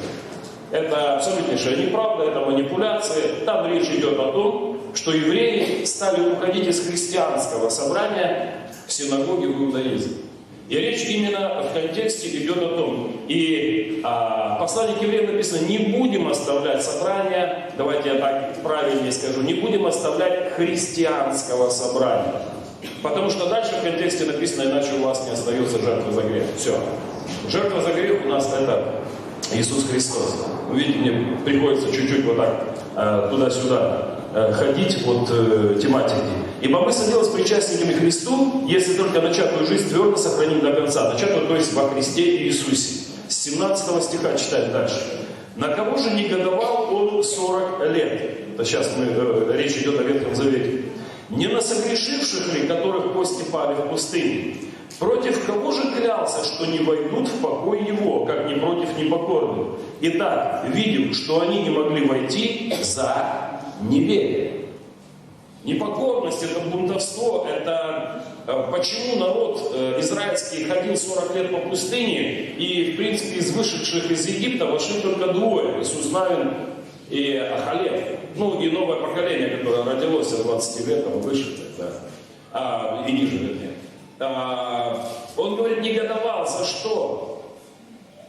Это абсолютнейшая неправда, это манипуляция. Там речь идет о том, что евреи стали уходить из христианского собрания в синагоги в иудаизм. И речь именно в контексте идет о том. И послание к евреям написано: не будем оставлять собрания, давайте я так правильнее скажу, не будем оставлять христианского собрания. Потому что дальше в контексте написано: иначе у вас не остается жертва за грех. Все. Жертва за грех у нас это Иисус Христос. Вы видите, мне приходится чуть-чуть вот так туда-сюда ходить от тематики. Ибо мы соделались причастниками Христу, если только начатую жизнь твердо сохраним до конца. Начатую, то есть во Христе Иисусе. С 17 стиха читаем дальше. На кого же негодовал он 40 лет? Это сейчас речь идет о Ветхом Завете. Не на согрешивших ли, которых кости пали в пустыне? Против кого же клялся, что не войдут в покой его, как не против непокорных? Итак, видим, что они не могли войти за неверие. Непокорность – это бунтовство, это почему народ израильский ходил 40 лет по пустыне, и, в принципе, из вышедших из Египта вошли только двое – Иисус Навин и Ахалев. Ну, и новое поколение, которое родилось в 20 лет, вышедших, да, и ниже, вернее. Он говорит, негодовал, за что?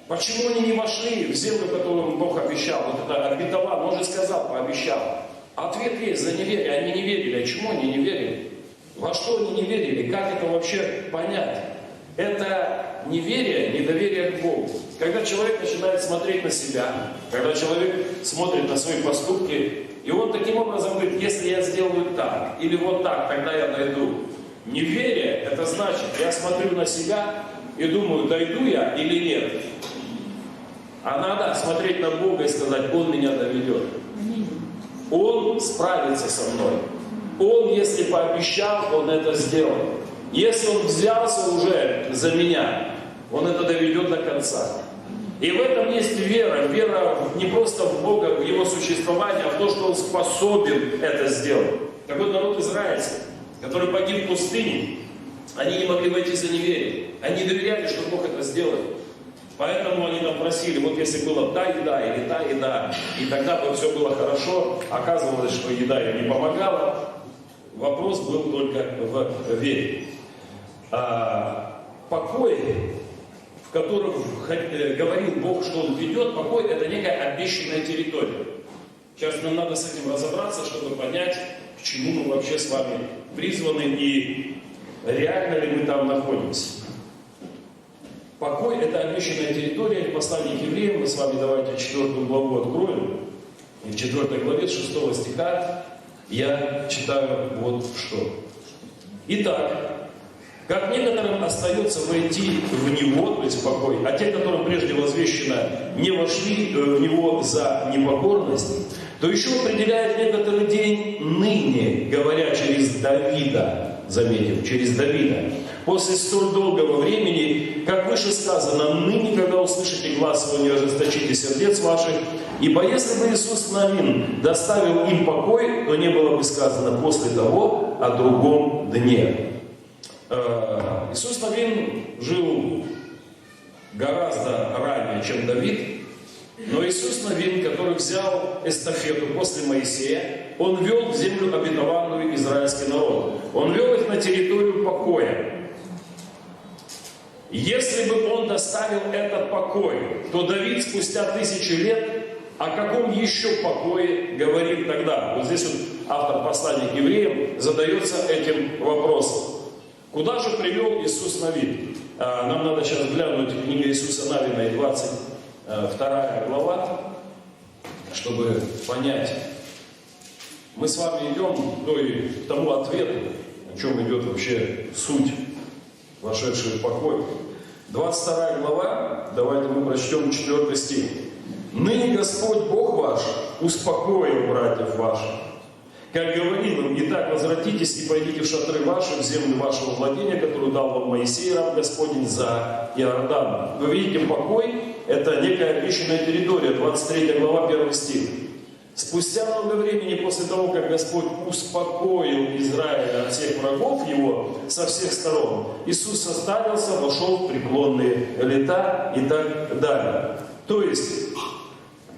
Почему они не вошли в землю, которую Бог обещал? Вот это обетовал, он же сказал, пообещал. Ответ есть, за неверие. Они не верили. А чему они не верили? Во что они не верили? Как это вообще понять? Это неверие, недоверие к Богу. Когда человек начинает смотреть на себя, когда человек смотрит на свои поступки, и он таким образом говорит, если я сделаю так, или вот так, тогда я дойду. Неверие, это значит, я смотрю на себя и думаю, дойду я или нет. А надо смотреть на Бога и сказать, Он меня доведет. Он справится со мной. Он, если пообещал, Он это сделал. Если Он взялся уже за меня, Он это доведет до конца. И в этом есть вера. Вера не просто в Бога, в Его существование, а в то, что Он способен это сделать. Как вот народ израильский, который погиб в пустыне, они не могли войти за неверие. Они доверяли, что Бог это сделает. Поэтому они нам просили, вот если была та еда или та еда, и тогда бы все было хорошо, оказывалось, что еда им не помогала. Вопрос был только в вере. Покой, в котором говорил Бог, что Он ведет, покой – это некая обещанная территория. Сейчас нам надо с этим разобраться, чтобы понять, к чему мы вообще с вами призваны и реально ли мы там находимся. Покой – это обещанная территория. В послании к евреям мы с вами давайте 4 главу откроем. И в 4 главе 6 стиха я читаю вот что. Итак, как некоторым остается войти в него, то есть в покой, а те, которым прежде возвещено, не вошли в него за непокорность, то еще определяет некоторый день ныне, говоря через Давида, заметим, через Давида. После столь долгого времени, как выше сказано, ныне, когда услышите глас его, не ожесточите сердец ваших, ибо если бы Иисус Навин доставил им покой, то не было бы сказано после того о другом дне. Иисус Навин жил гораздо ранее, чем Давид, но Иисус Навин, который взял эстафету после Моисея, он вел в землю обетованную израильский народ. Он вел их на территорию покоя. Если бы он доставил этот покой, то Давид спустя 1000 лет о каком еще покое говорит тогда? Вот здесь вот автор послания к евреям задается этим вопросом. Куда же привел Иисус Навин? Нам надо сейчас глянуть книгу Иисуса Навина и 22 глава, чтобы понять. Мы с вами идем к тому ответу, о чем идет вообще суть, вошедший в покой. 22 глава, давайте мы прочтем 4 стих. «Ныне Господь Бог ваш успокоил братьев ваших, как говорил им, итак, возвратитесь и пойдите в шатры ваши, в землю вашего владения, которую дал вам Моисей, раб Господень, за Иорданом». Вы видите, покой – это некая обещанная территория, 23 глава, 1 стих. Спустя много времени после того, как Господь успокоил Израиль от всех врагов его со всех сторон, Иисус состарился, вошел в преклонные лета и так далее. То есть,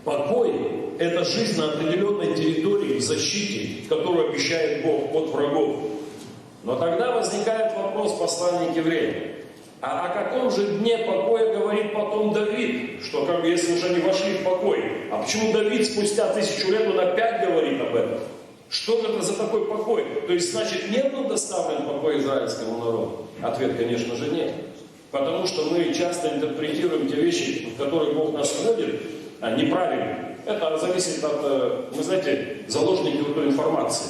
покой – это жизнь на определенной территории в защите, которую обещает Бог от врагов. Но тогда возникает вопрос послания к евреям. А о каком же дне покоя говорит потом Давид? Что как бы если уже не вошли в покой. А почему Давид спустя 1000 лет он опять говорит об этом? Что же это за такой покой? То есть, значит, не был доставлен покой израильскому народу? Ответ, конечно же, нет. Потому что мы часто интерпретируем те вещи, в которые Бог нас вводит, неправильно. Это зависит от, вы знаете, заложники вот той информации.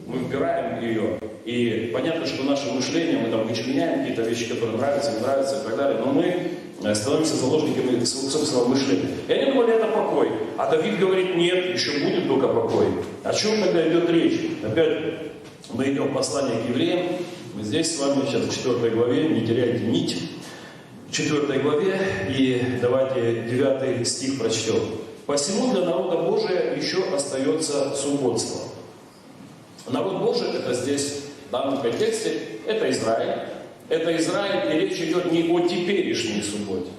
Мы вбираем ее, и понятно, что наше мышление, мы там вычленяем какие-то вещи, которые нравятся, не нравятся и так далее, но мы становимся заложниками собственного мышления. И они думали, это покой. А Давид говорит, нет, еще будет только покой. О чем тогда идет речь? Опять мы идем в послание к евреям, Здесь с вами сейчас в 4 главе, не теряйте нить, в 4 главе, и давайте 9 стих прочтем. «Посему для народа Божия еще остается субботство». Народ Божий, это здесь, в данном контексте, это Израиль. Это Израиль, и речь идет не о теперешней субботе.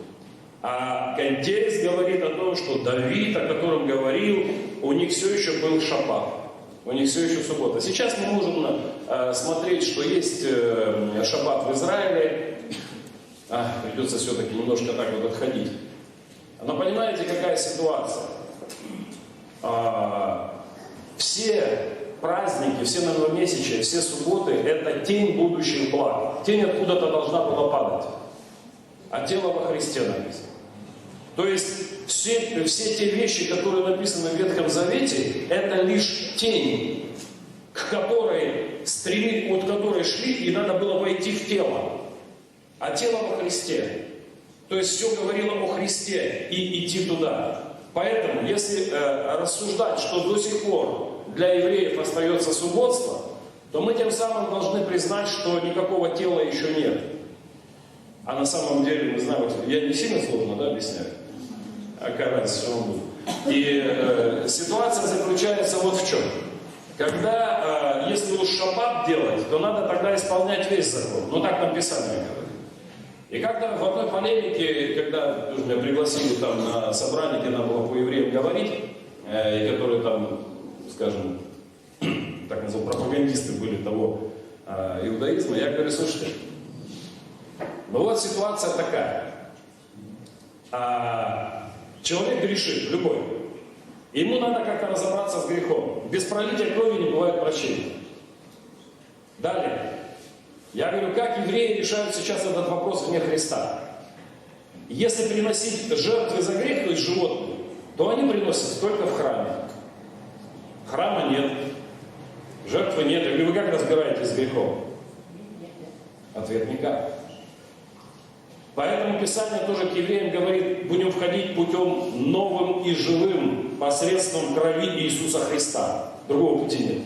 А контекст говорит о том, что Давид, о котором говорил, у них все еще был шаббат. У них все еще суббота. Сейчас мы можем смотреть, что есть шаббат в Израиле. Придется все-таки немножко так вот отходить. Но понимаете, какая ситуация? Все праздники, все новомесячия, все субботы – это тень будущих благ. Тень откуда-то должна была падать. А тело во Христе написано. То есть все те вещи, которые написаны в Ветхом Завете, это лишь тень, к которой от которой шли, и надо было войти в тело. А тело во Христе. То есть все говорило о Христе и идти туда. Поэтому, если рассуждать, что до сих пор для евреев остается субботство, то мы тем самым должны признать, что никакого тела еще нет. А на самом деле, мы знаем, я не сильно сложно, да, объясняю? Оказывается, что он будет. И ситуация заключается вот в чем. Когда, если уж шаббат делать, то надо тогда исполнять весь закон. Ну так там Писание говорит. И как-то в одной полемике, когда меня пригласили там на собрание, где надо было по евреям говорить, и которые там, скажем, так назовем, пропагандисты были того иудаизма, я говорю, слушайте, ну вот ситуация такая. Человек грешит, любой. Ему надо как-то разобраться с грехом. Без пролития крови не бывает прощения. Далее. Я говорю, как евреи решают сейчас этот вопрос вне Христа? Если приносить жертвы за грех, то есть животные, то они приносят только в храме. Храма нет. Жертвы нет. Я говорю, вы как разбираетесь с грехом? Ответ никак. Поэтому Писание тоже к евреям говорит, будем входить путем новым и живым посредством крови Иисуса Христа. Другого пути нет.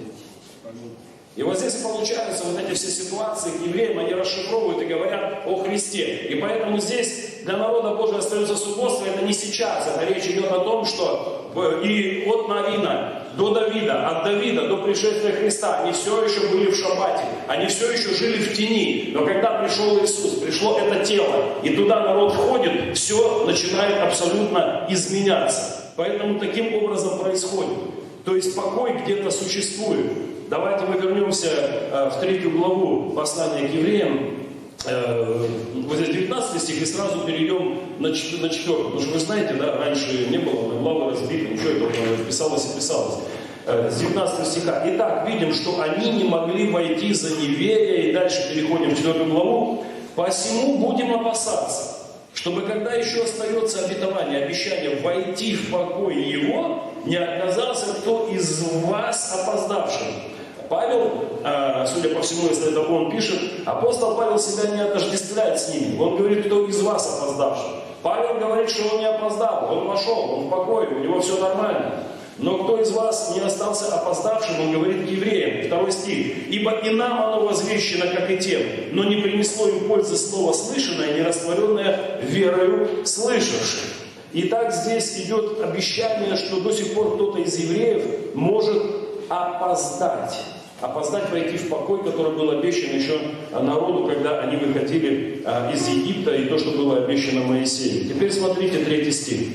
И вот здесь получаются вот эти все ситуации к евреям, они расшифровывают и говорят о Христе. И поэтому здесь для народа Божия остается субботство, это не сейчас, это речь идет о том, что и от Навина до Давида, от Давида до пришествия Христа, они все еще были в шаббате, они все еще жили в тени. Но когда пришел Иисус, пришло это тело, и туда народ входит, все начинает абсолютно изменяться. Поэтому таким образом происходит. То есть покой где-то существует. Давайте мы вернемся в 3 главу послания к евреям, вот здесь 19 стих, и сразу перейдем на 4. Потому что вы знаете, да, раньше не было, на главы разбиты, ничего этого писалось и писалось. С 19 стиха. Итак, видим, что они не могли войти за неверие, и дальше переходим в 4 главу. Посему будем опасаться, чтобы когда еще остается обетование, обещание войти в покой его, не оказался кто из вас опоздавшим. Павел, судя по всему, если это он пишет, апостол Павел себя не отождествляет с ними. Он говорит, кто из вас опоздавший. Павел говорит, что он не опоздал, он пошел, он в покое, у него все нормально. Но кто из вас не остался опоздавшим, он говорит к евреям, 2 стих. Ибо и нам оно возвещено, как и тем, но не принесло им пользы слово слышанное, не растворенное верою слышавших. Итак, здесь идет обещание, что до сих пор кто-то из евреев может опоздать войти в покой, который был обещан еще народу, когда они выходили из Египта, и то, что было обещано Моисею. Теперь смотрите 3 стих.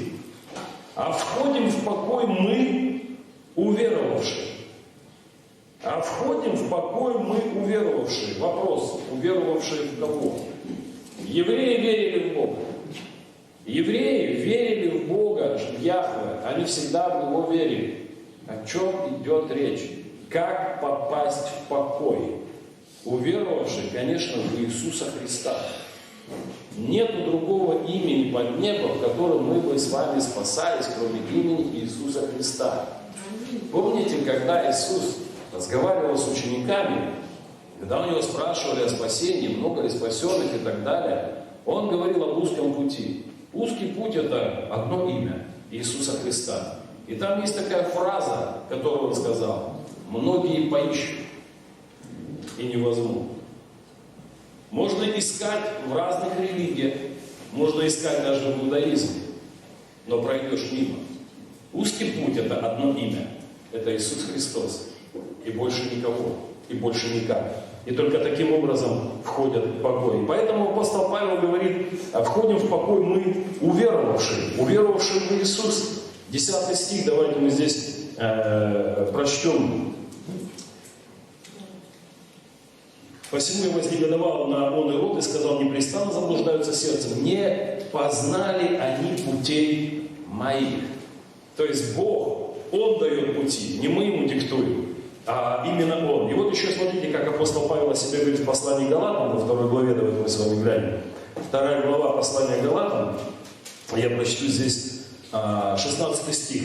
А входим в покой мы, уверовавшие. А входим в покой мы, уверовавшие. Вопрос, уверовавшие в кого? Евреи верили в Бога. Евреи верили в Бога, в Яхве. Они всегда в Него верили. О чем идет речь? Как попасть в покой? Уверовавший, конечно, в Иисуса Христа. Нету другого имени под небом, в котором мы бы с вами спасались, кроме имени Иисуса Христа. Помните, когда Иисус разговаривал с учениками, когда у него спрашивали о спасении, много ли спасенных и так далее, он говорил об узком пути. Узкий путь – это одно имя – Иисуса Христа. И там есть такая фраза, которую он сказал: «Многие поищут и не возьмут». Можно искать в разных религиях, можно искать даже в иудаизме, но пройдешь мимо. Узкий путь – это одно имя, это Иисус Христос, и больше никого, и больше никак. И только таким образом входят в покой. И поэтому апостол Павел говорит, входим в покой мы уверовавшие в Иисуса. 10 стих, давайте мы здесь прочтем. «Посему я вознегодовал на он и род и сказал, непрестанно заблуждаются сердцем, не познали они путей моих». То есть Бог, Он дает пути, не мы Ему диктуем, а именно Он. И вот еще смотрите, как апостол Павел о себе говорит в послании к Галатам, во 2 главе, давайте мы с вами глянем. 2 глава послания к Галатам, я прочту здесь 16 стих.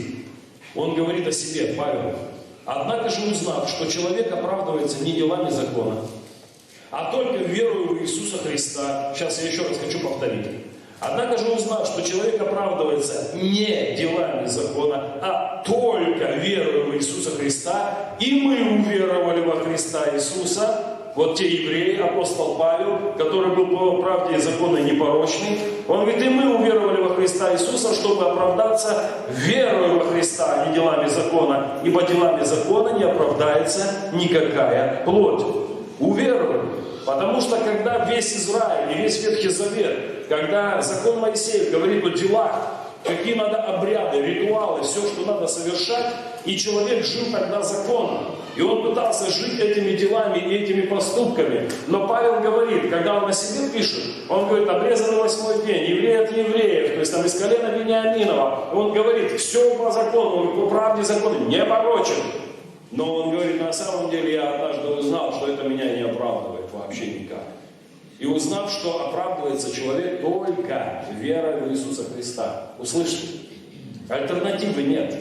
Он говорит о себе, Павел. «Однако же узнав, что человек оправдывается не делами закона, а только верою в Иисуса Христа». Сейчас я еще раз хочу повторить. «Однако же узнав, что человек оправдывается не делами закона, а только верою в Иисуса Христа, и мы уверовали во Христа Иисуса». Вот те евреи, апостол Павел, который был по правде и закону непорочный, он говорит, и мы уверовали во Христа Иисуса, чтобы оправдаться верою во Христа, а не делами закона, ибо делами закона не оправдается никакая плоть. Уверовали. Потому что когда весь Израиль и весь Ветхий Завет, когда закон Моисеев говорит о делах, какие надо обряды, ритуалы, все, что надо совершать, и человек жил тогда законом. И он пытался жить этими делами и этими поступками. Но Павел говорит, когда он о себе пишет, он говорит, обрезанный 8-й день, еврей от евреев, то есть там из колена Вениаминова. Он говорит, все по закону, по правде закона, не порочен. Но он говорит, на самом деле я однажды узнал, что это меня не оправдывает вообще никак. И узнав, что оправдывается человек только верой в Иисуса Христа. Услышите? Альтернативы нет.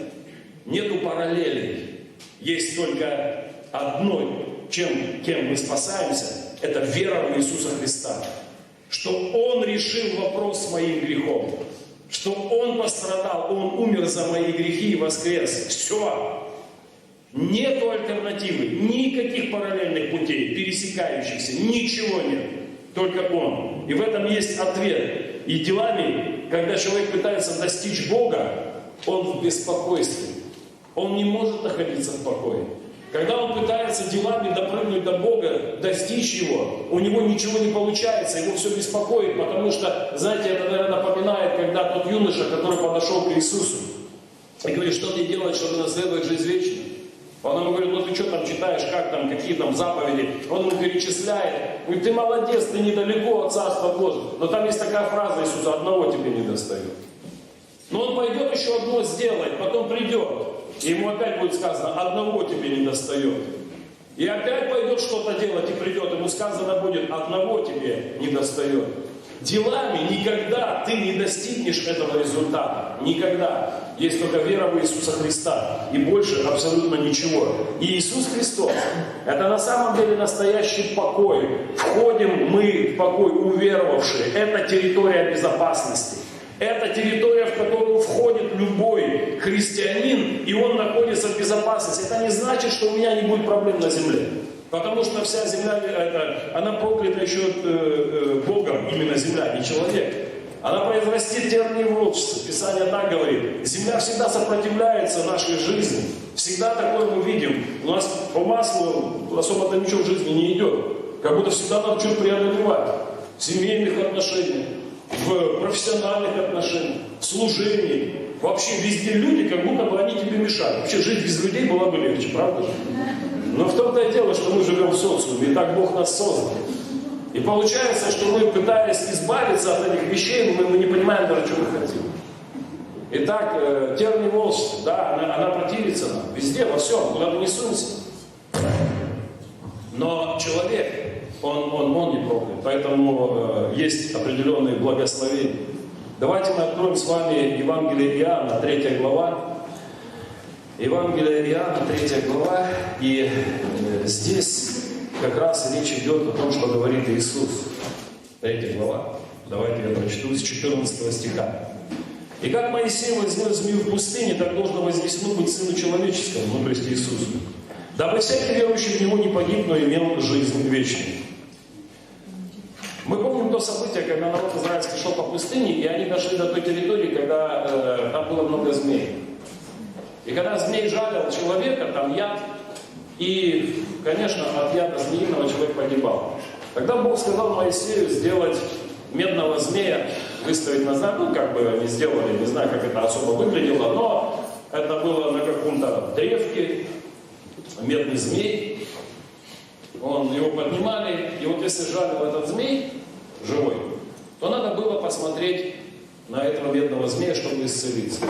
Нету параллелей. Есть только одно, кем мы спасаемся, это вера в Иисуса Христа. Что Он решил вопрос с моим грехом. Что Он пострадал, Он умер за мои грехи и воскрес. Все. Нету альтернативы, никаких параллельных путей, пересекающихся, ничего нет. Только Он. И в этом есть ответ. И делами, когда человек пытается достичь Бога, он в беспокойстве. Он не может находиться в покое. Когда он пытается делами допрыгнуть до Бога, достичь Его, у него ничего не получается, его все беспокоит, потому что, знаете, это, наверное, напоминает, когда тот юноша, который подошел к Иисусу и говорит, что мне делать, чтобы наследовать жизнь вечную? Он ему говорит, ну ты что там читаешь, как там, какие там заповеди? Он ему перечисляет. Говорит, ты молодец, ты недалеко от Царства Божьего. Но там есть такая фраза Иисуса, одного тебе не достает. Но он пойдет еще одно сделать, потом придет. И ему опять будет сказано, одного тебе не достает. И опять пойдет что-то делать и придет, ему сказано будет, одного тебе не достает. Делами никогда ты не достигнешь этого результата. Никогда. Есть только вера в Иисуса Христа. И больше абсолютно ничего. И Иисус Христос, это на самом деле настоящий покой. Входим мы в покой, уверовавшие. Это территория безопасности. Это территория, в которую входит любой христианин, и он находится в безопасности. Это не значит, что у меня не будет проблем на земле. Потому что вся земля, она проклята еще Богом, именно земля, не человек. Она произрастит тернии и волчицы. Писание так говорит. Земля всегда сопротивляется нашей жизни. Всегда такое мы видим. У нас по маслу особо-то ничего в жизни не идет. Как будто всегда надо что-то преодолевать. В семейных отношениях, в профессиональных отношениях, в служении. Вообще везде люди, как будто бы они тебе мешают. Вообще жить без людей было бы легче, правда же? Но в том-то и дело, что мы живем в социуме, и так Бог нас создал. И получается, что мы, пытаясь избавиться от этих вещей, мы не понимаем даже, что мы хотим. Итак, тернии волчицы, да, она противится нам везде, во всем, куда мы не сунемся. Но человек, он не проклят, поэтому есть определенные благословения. Давайте мы откроем с вами Евангелие Иоанна, 3 глава. Евангелие Иоанна, 3 глава, и здесь как раз речь идет о том, что говорит Иисус. 3 глава. Давайте я прочту с 14 стиха. «И как Моисей вознес змею в пустыне, так должно вознесено быть Сыну Человеческому», ну, то есть Иисусу, «дабы всякий верующий в Него не погиб, но имел жизнь вечную». было событие, когда народ израильский шел по пустыне, и они дошли до той территории, когда там было много змей. И когда змей жалил человека, там яд, и, конечно, от яда змеиного человек погибал. Тогда Бог сказал Моисею сделать медного змея, выставить на знак, ну, как бы они сделали, не знаю, как это особо выглядело, но это было на каком-то древке, медный змей. Его поднимали, и вот если жалил этот змей живой, то надо было посмотреть на этого медного змея, чтобы исцелиться.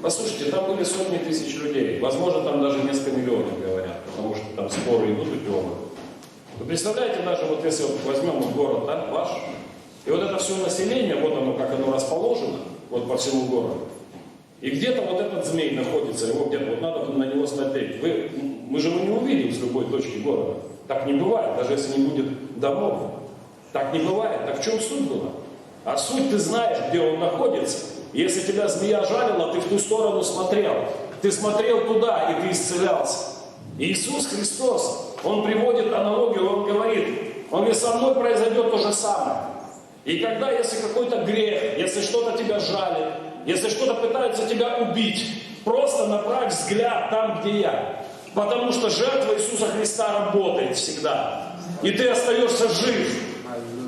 Послушайте, там были сотни тысяч людей, возможно, там даже несколько миллионов говорят, потому что там споры идут и теории. Вы представляете, даже вот если вот возьмем вот город, да, ваш, и вот это все население, вот оно, как оно расположено, вот по всему городу, и где-то вот этот змей находится, его где-то, вот надо на него смотреть. Мы же его не увидим с любой точки города. Так не бывает, даже если не будет домов. Так не бывает. Так в чем суть была? А суть ты знаешь, где он находится. Если тебя змея жалила, ты в ту сторону смотрел. Ты смотрел туда, и ты исцелялся. Иисус Христос, Он приводит аналогию, Он говорит, со мной произойдет то же самое. И когда, если какой-то грех, если что-то тебя жалит, если что-то пытается тебя убить, просто направь взгляд там, где я. Потому что жертва Иисуса Христа работает всегда. И ты остаешься жив.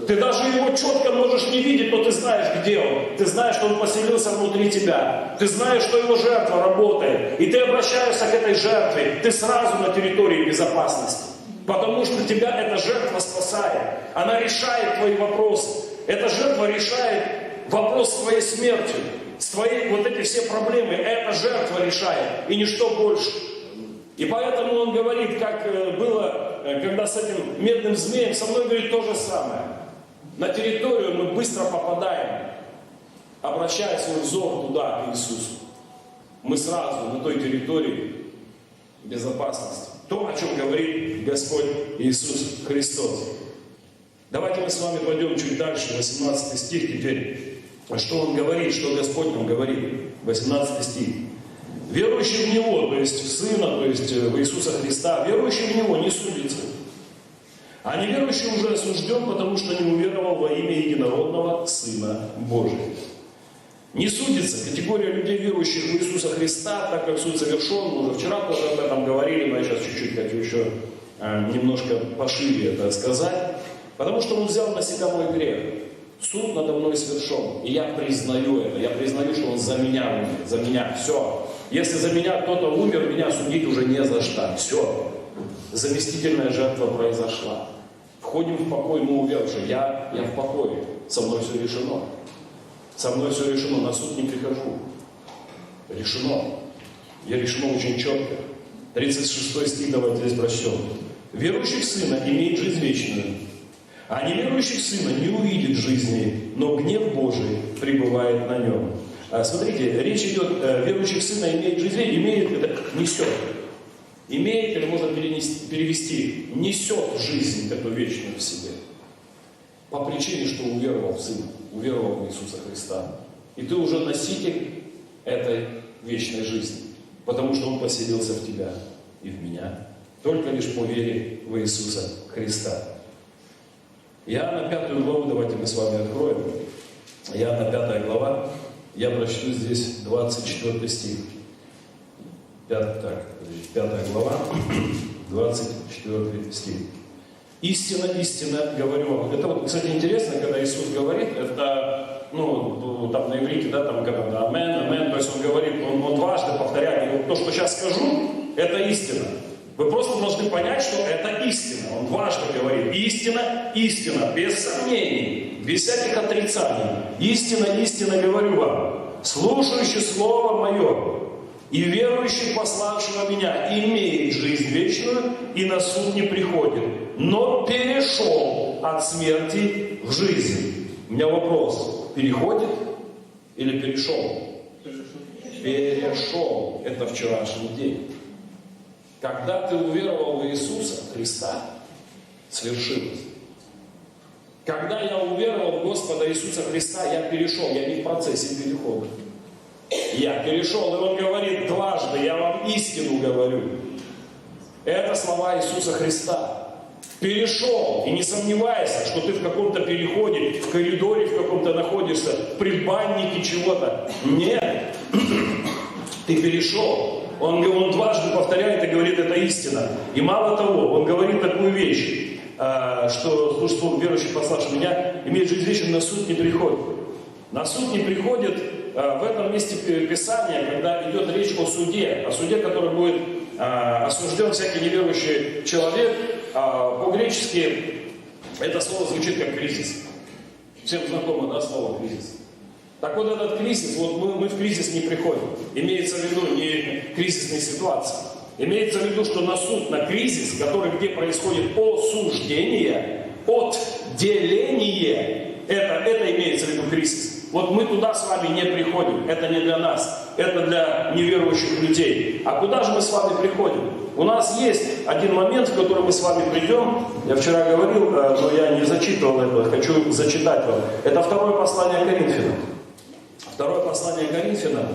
Ты даже его четко можешь не видеть, но ты знаешь, где он. Ты знаешь, что он поселился внутри тебя. Ты знаешь, что его жертва работает. И ты обращаешься к этой жертве. Ты сразу на территории безопасности. Потому что тебя эта жертва спасает. Она решает твои вопросы. Эта жертва решает вопрос с твоей смертью. С твоей вот эти все проблемы. Эта жертва решает. И ничто больше. И поэтому он говорит, как было, когда с этим медным змеем, со мной говорит то же самое. На территорию мы быстро попадаем, обращая свой взор туда, к Иисусу. Мы сразу на той территории безопасности. То, о чем говорит Господь Иисус Христос. Давайте мы с вами пойдем чуть дальше, 18 стих теперь. Что Он говорит, что Господь нам говорит. 18 стих. Верующий в Него, то есть в Сына, то есть в Иисуса Христа, верующий в Него не судится. А неверующий уже осужден, потому что не уверовал во имя единородного Сына Божия. Не судится категория людей, верующих в Иисуса Христа, так как суд совершен. Мы уже вчера тоже об этом говорили, но я сейчас чуть-чуть хочу еще немножко пошире это сказать. Потому что Он взял на себя мой грех. Суд надо мной совершен. И я признаю это. Я признаю, что Он за меня умер. За меня. Все. Если за меня кто-то умер, меня судить уже не за что. Все. Заместительная жертва произошла. Входим в покой, мы уверовавшие. Я в покое. Со мной все решено. Со мной все решено. На суд не прихожу. Решено. Я решено очень четко. 36 стих давайте здесь прочтем. Верующий в Сына имеет жизнь вечную. А неверующий в Сына не увидит жизни, но гнев Божий пребывает на нем. Смотрите, речь идет, верующий в Сына имеет жизнь, имеет, это несет. Имеет, или можно перевести, несет жизнь эту вечную в себе. По причине, что уверовал в Сына, уверовал в Иисуса Христа. И ты уже носитель этой вечной жизни, потому что Он поселился в тебя и в меня. Только лишь по вере в Иисуса Христа. Иоанна 5 главу, давайте мы с вами откроем. Иоанна 5 глава, я прочту здесь 24 стих. 5 глава, 24 стих. Истина, истина говорю вам. Это вот, кстати, интересно, когда Иисус говорит, это, там на иврите, да, там когда амен, амен, то есть Он говорит, он дважды повторяет, и вот то, что сейчас скажу, это истина. Вы просто должны понять, что это истина. Он дважды говорит. Истина, истина, без сомнений, без всяких отрицаний. Истина, истина говорю вам. Слушающий Слово Мое и верующий пославшего Меня имеет жизнь вечную и на суд не приходит, но перешел от смерти в жизнь. У меня вопрос. Переходит или перешел? Перешел. Это вчерашний день. Когда ты уверовал в Иисуса Христа, свершилось. Когда я уверовал в Господа Иисуса Христа, я перешел, я не в процессе перехода. Я перешел, и Он говорит дважды, я вам истину говорю. Это слова Иисуса Христа. перешел, и не сомневайся, что ты в каком-то переходе, в коридоре в каком-то находишься, в предбаннике чего-то. Нет, ты перешел. Он дважды повторяет и говорит, это истина. И мало того, он говорит такую вещь, что, слушай, Бог верующий, пославший меня, имеет жизнь вечную, на суд не приходит. На суд не приходит в этом месте Писания, когда идет речь о суде, который будет осужден всякий неверующий человек. По-гречески это слово звучит как кризис. Всем знакомо, да, слово кризис? Так вот этот кризис, вот мы в кризис не приходим. Имеется в виду не кризисные ситуации. Имеется в виду, что на суд, на кризис, где происходит осуждение, отделение, это имеется в виду кризис. Вот мы туда с вами не приходим. Это не для нас. Это для неверующих людей. А куда же мы с вами приходим? У нас есть один момент, в который мы с вами придем. Я вчера говорил, но я не зачитывал это. Хочу зачитать вам. Это второе послание Коринфянам. Второе послание Коринфянам.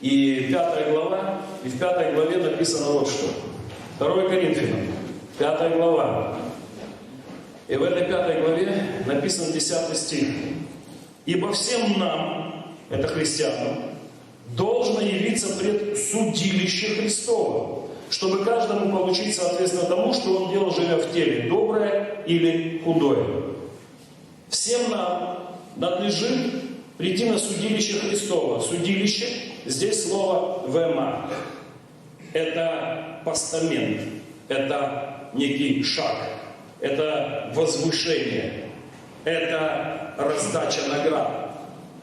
И 5 глава. И в 5 главе написано вот что. 2 Коринфянам. 5 глава. И в этой 5 главе написан 10 стих. «Ибо всем нам, это христианам, должно явиться пред судилище Христово, чтобы каждому получить соответственно тому, что он делал, живя в теле, доброе или худое. Всем нам надлежит прийти на судилище Христово». Судилище, здесь слово «вема». Это постамент, это некий шаг, это возвышение. Это раздача наград.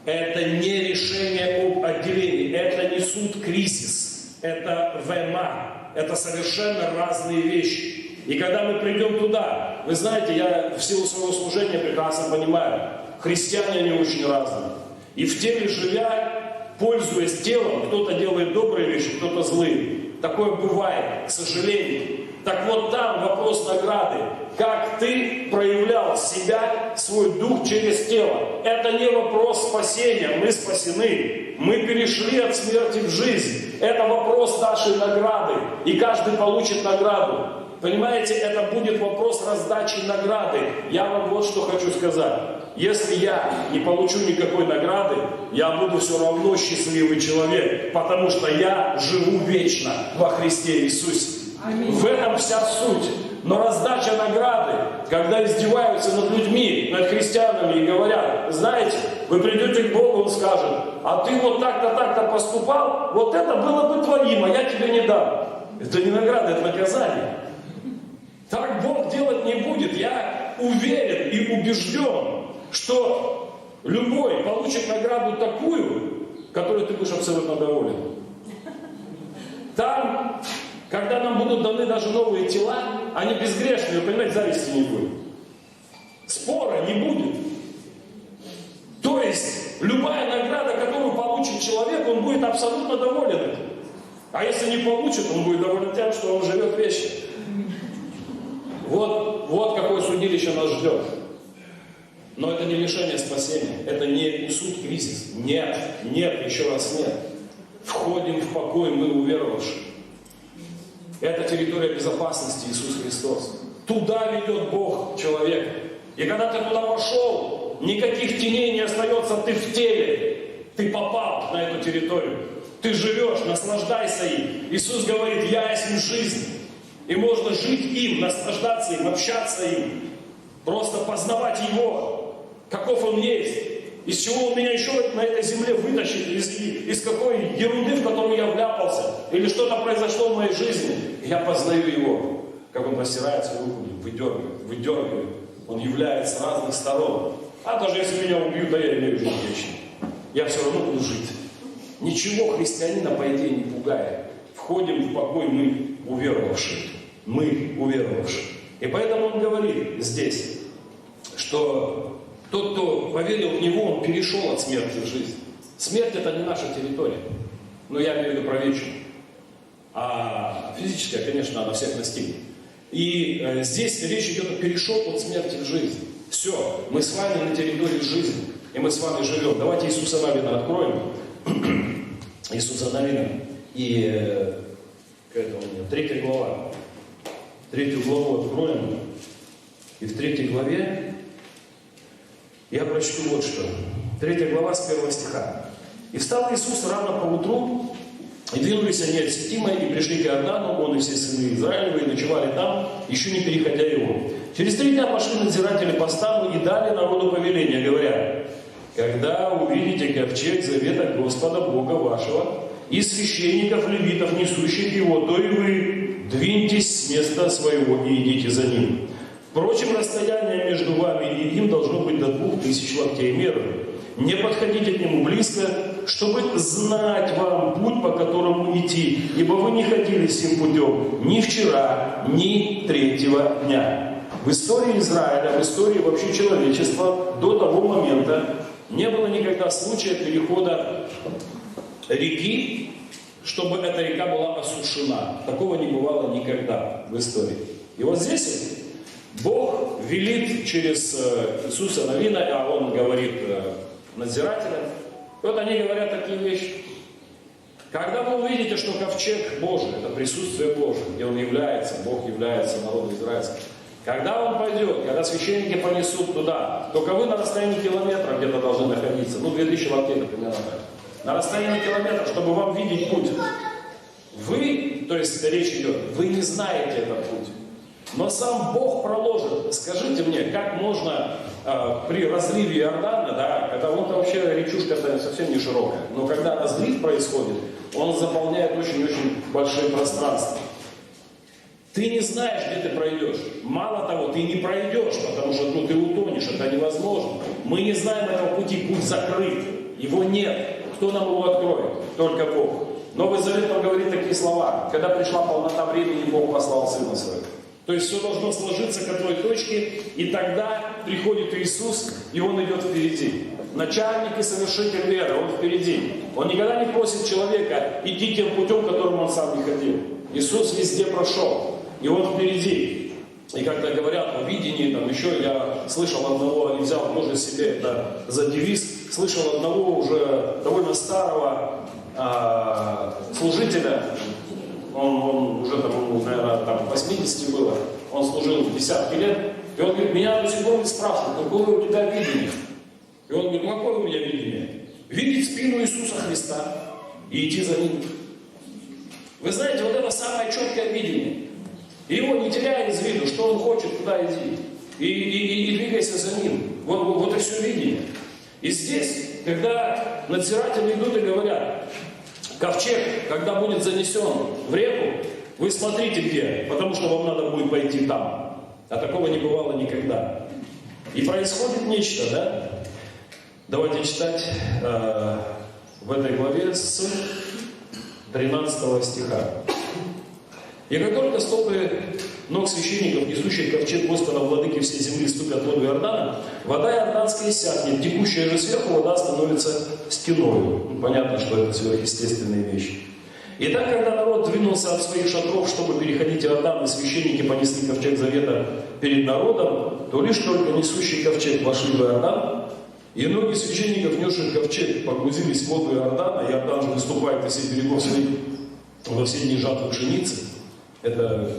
Это не решение об отделении. Это не суд, кризис. Это вема. Это совершенно разные вещи. И когда мы придем туда, вы знаете, я в силу своего служения прекрасно понимаю, христиане они очень разные. И в теле живя, пользуясь телом, кто-то делает добрые вещи, кто-то злые. Такое бывает, к сожалению. Так вот там вопрос награды. Как ты проявлял себя, свой дух через тело. Это не вопрос спасения. Мы спасены. Мы перешли от смерти в жизнь. Это вопрос нашей награды. И каждый получит награду. Понимаете, это будет вопрос раздачи награды. Я вам вот что хочу сказать. Если я не получу никакой награды, я буду все равно счастливый человек. Потому что я живу вечно во Христе Иисусе. В этом вся суть. Но раздача награды, когда издеваются над людьми, над христианами и говорят, знаете, вы придете к Богу, Он скажет, а ты вот так-то, так-то поступал, вот это было бы твоим, а я тебе не дам. Это не награда, это наказание. Так Бог делать не будет. Я уверен и убежден, что любой получит награду такую, которой ты будешь абсолютно доволен. Там... Когда нам будут даны даже новые тела, они безгрешные, вы понимаете, зависти не будет. Спора не будет. То есть, любая награда, которую получит человек, он будет абсолютно доволен этим. А если не получит, он будет доволен тем, что он живет вечно. Вот какое судилище нас ждет. Но это не лишение спасения. Это не суд, кризис. Нет, еще раз нет. Входим в покой мы уверовавшие. Это территория безопасности Иисус Христос. Туда ведет Бог человека. И когда ты туда вошел, никаких теней не остается, ты в теле. Ты попал на эту территорию. Ты живешь, наслаждайся им. Иисус говорит, я есть жизнь. И можно жить им, наслаждаться им, общаться им. Просто познавать Его, каков Он есть. Из чего Он меня еще на этой земле вытащит, из какой ерунды, в которую я вляпался, или что-то произошло в моей жизни. Я познаю Его, как Он простирает свою руку, выдергивает. Он является с разных сторон. А даже если меня убьют, да я имею жизнь вечную. Я все равно буду жить. Ничего христианина, по идее, не пугает. Входим в покой мы уверовавшие. Мы уверовавшие. И поэтому Он говорит здесь, что тот, кто поверил в Него, он перешел от смерти в жизнь. Смерть — это не наша территория. Но я имею в виду про вечную. А физическая, конечно, она всех настигнет. И здесь речь идет о перешел от смерти в жизнь. Все, мы с вами на территории жизни. И мы с вами живем. Давайте Иисуса Навина откроем. Иисуса Навина. И 3 глава. 3 главу откроем. И в 3 главе я прочту вот что. 3 глава с 1 стиха. «И встал Иисус рано поутру, и двинулись они от Ситима, и пришли к Иордану, он и все сыны Израилевы, и ночевали там, еще не переходя его. Через 3 дня пошли надзиратели по стану и дали народу повеление, говоря: когда увидите ковчег завета Господа Бога вашего и священников, левитов, несущих его, то и вы двиньтесь с места своего и идите за ним. Впрочем, расстояние между вами и им должно быть до 2000 локтей меры. Не подходите к нему близко, чтобы знать вам путь, по которому идти, ибо вы не ходили сим путем ни вчера, ни 3-го дня». В истории Израиля, в истории вообще человечества до того момента не было никогда случая перехода реки, чтобы эта река была осушена. Такого не бывало никогда в истории. И вот здесь Бог велит через Иисуса Навина, а он говорит надзирателям, вот они говорят такие вещи. Когда вы увидите, что ковчег Божий, это присутствие Божие, где он является, Бог является народу израильским, когда он пойдет, когда священники понесут туда, только вы на расстоянии километра где-то должны находиться, 2000 локтей, например, на расстоянии километра, чтобы вам видеть путь. Вы, то есть речь идет, вы не знаете этот путь, но сам Бог проложит. Скажите мне, как можно при разливе Иордана, да, когда он-то вообще речушка-то совсем не широкая, но когда разлив происходит, он заполняет очень-очень большие пространства. Ты не знаешь, где ты пройдешь. Мало того, ты не пройдешь, потому что ты утонешь, это невозможно. Мы не знаем этого пути, путь закрыт, его нет. Кто нам его откроет? Только Бог. Новый Завет говорит такие слова: когда пришла полнота времени, Бог послал Сына Своего. То есть все должно сложиться к одной точке, и тогда приходит Иисус, и Он идет впереди. Начальник и совершитель веры, Он впереди. Он никогда не просит человека идти тем путем, которым он сам не ходил. Иисус везде прошел, и Он впереди. И когда говорят о видении, там еще я слышал одного, и взял тоже себе это за девиз, слышал одного уже довольно старого служителя, он уже там, наверное, там 80 было, он служил десятки лет, и он говорит, меня до сих пор не спрашивают, какое у тебя видение? И он говорит, какое у меня видение? Видеть спину Иисуса Христа и идти за Ним. Вы знаете, вот это самое четкое видение. И его не теряй из виду, что он хочет, куда иди. И двигайся за Ним. Вот и все видение. И здесь, когда надзиратели идут и говорят, ковчег, когда будет занесен в реку, вы смотрите где, потому что вам надо будет пойти там. А такого не бывало никогда. И происходит нечто, да? Давайте читать в этой главе с 13 стиха. «И как только стопы ног священников, несущих ковчег Господа, владыки всей земли, ступят в воду Иордана, вода иорданская иссякнет, текущая же сверху вода становится стеною». Понятно, что это сверхъестественные вещи. И так, когда народ двинулся от своих шатров, чтобы переходить Иордан, и священники понесли ковчег завета перед народом, то лишь только несущий ковчег вошли в Иордан, и ноги священников, несших ковчег, погрузились в воду Иордана. Иордан же выступает из всех берегов своих во все дни жатвы пшеницы. Это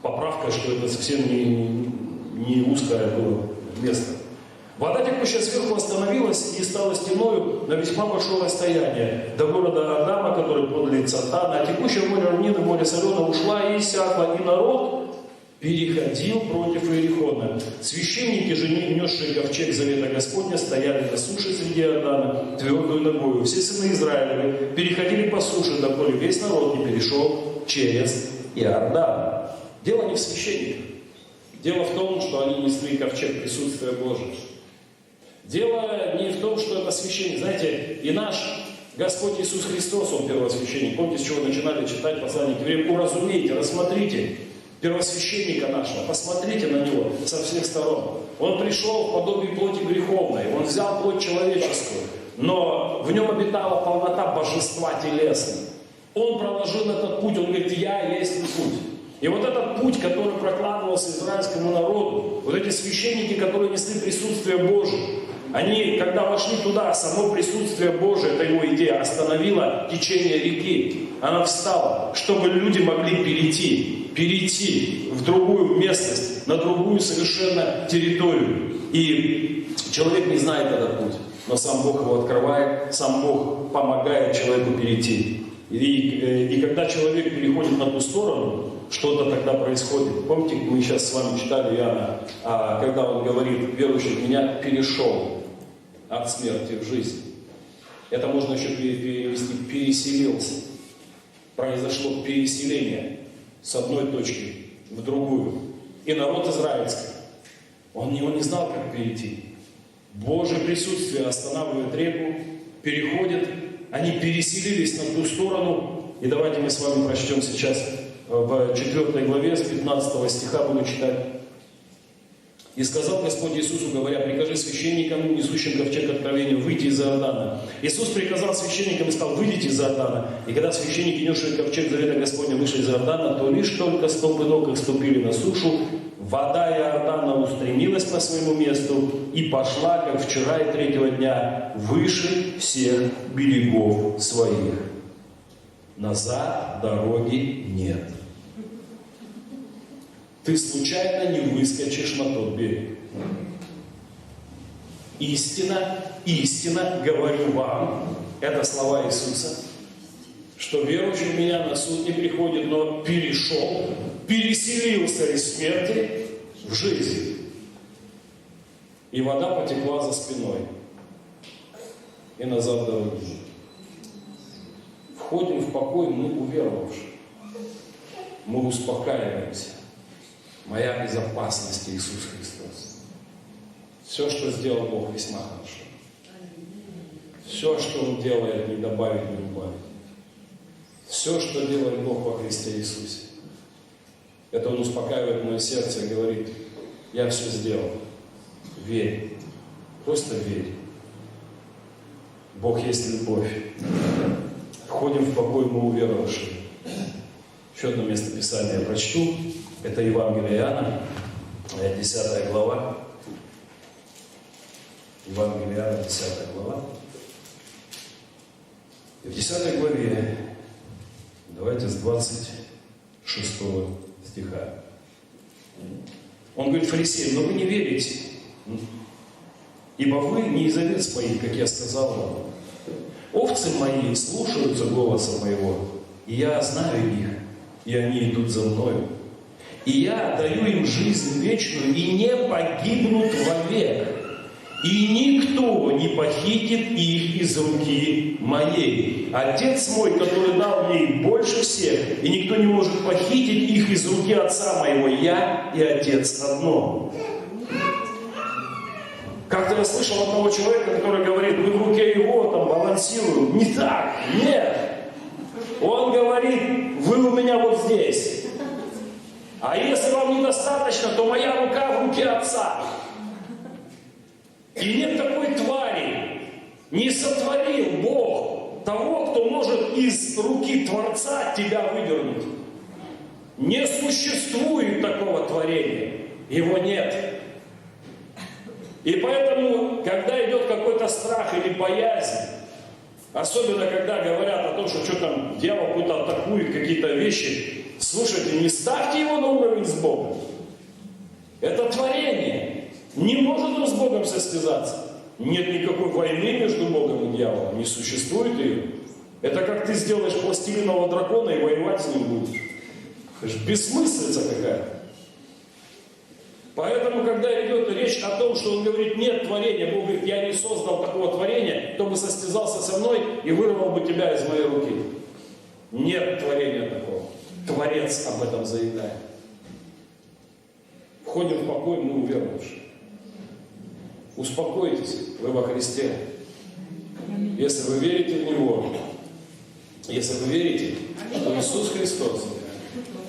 поправка, что это совсем не узкое было место. Вода, текущая сверху, остановилась и стала стеною на весьма большое расстояние до города Адама, который подле Цатана, а текущая в море равнины, море солено, ушла и иссякла, и народ переходил против Иерихона. Священники же, несшие ковчег завета Господня, стояли на суше среди Иордана твердую ногою. Все сыны Израилевы переходили по суше, доколе весь народ не перешел через Иордан. Дело не в священниках. Дело в том, что они несли ковчег присутствия Божьего. Дело не в том, что это священник. Знаете, и наш Господь Иисус Христос, Он первосвященник. Помните, с чего начинали читать послание к евреям? Уразумейте, рассмотрите первосвященника нашего, посмотрите на него со всех сторон. Он пришел в подобие плоти греховной, Он взял плоть человеческую, но в нем обитала полнота божества телесной. Он проложил этот путь, Он говорит, я есть путь. И вот этот путь, который прокладывался израильскому народу, вот эти священники, которые несли присутствие Божие, они, когда вошли туда, само присутствие Божие, это его идея, остановило течение реки. она встала, чтобы люди могли перейти в другую местность, на другую совершенно территорию. И человек не знает этот путь, но сам Бог его открывает, сам Бог помогает человеку перейти. И когда человек переходит на ту сторону, что-то тогда происходит. Помните, мы сейчас с вами читали Иоанна, когда он говорит: верующий в меня перешел от смерти в жизнь. Это можно еще перевести: переселился. Произошло переселение с одной точки в другую. И народ израильский, он не знал, как перейти. Божье присутствие останавливает реку, переходит, они переселились на ту сторону. И давайте мы с вами прочтем сейчас в 4 главе, с 15 стиха буду читать. «И сказал Господь Иисусу, говоря: прикажи священникам, несущим ковчег откровения, выйти из Иордана. Иисус приказал священникам и сказал: выйдите из Иордана. И когда священники, несшие ковчег завета Господня, вышли из Иордана, то лишь только стопы ног их ступили на сушу, вода Иордана устремилась по своему месту и пошла, как вчера и 3-го дня, выше всех берегов своих. Назад дороги нет». Ты случайно не выскочишь на тот берег. Истина, истина, говорю вам, это слова Иисуса, что верующий в меня на суд не приходит, но перешел, переселился из смерти в жизнь. И вода потекла за спиной. И назад дороги. Входим в покой мы уверовавшие. Мы успокаиваемся. Моя безопасность Иисус Христос. Все, что сделал Бог, весьма хорошо. Все, что Он делает, не добавить, не убавить. Все, что делает Бог во Христе Иисусе. Это Он успокаивает мое сердце и говорит: я все сделал. Верь. Просто верь. Бог есть любовь. Входим в покой мы уверовавшие. Еще одно место Писания я прочту. Это Евангелие Иоанна, 10 глава. Евангелие Иоанна, 10 глава. И в 10 главе, давайте с 26 стиха. Он говорит фарисеям: но вы не верите, ибо вы не из овец моих, как я сказал вам. Овцы мои слушаются голоса моего, и я знаю их, и они идут за мною. И я даю им жизнь вечную, и не погибнут вовек. И никто не похитит их из руки моей. Отец мой, который дал мне их больше всех, и никто не может похитить их из руки Отца моего. Я и Отец одно. Как-то я слышал одного человека, который говорит: мы в руке его там балансируем. Не так, нет. Он говорит: вы у меня вот здесь. А если вам недостаточно, то моя рука в руке Отца. И нет такой твари. Не сотворил Бог того, кто может из руки Творца тебя выдернуть. Не существует такого творения. Его нет. И поэтому, когда идет какой-то страх или боязнь, особенно когда говорят о том, что там дьявол какой-то атакует, какие-то вещи, слушайте, не ставьте его на уровень с Богом. Это творение. Не может он с Богом состязаться. Нет никакой войны между Богом и дьяволом. Не существует ее. Это как ты сделаешь пластилинового дракона и воевать с ним будешь. Это же бессмыслица какая-то. Поэтому, когда идет речь о том, что он говорит: нет творения, Бог говорит: я не создал такого творения, кто бы состязался со мной и вырвал бы тебя из моей руки. Нет творения такого. Творец об этом заявляет. Входим в покой мы уверовавшие. Успокойтесь, вы во Христе. Если вы верите в Него, если вы верите, что Иисус Христос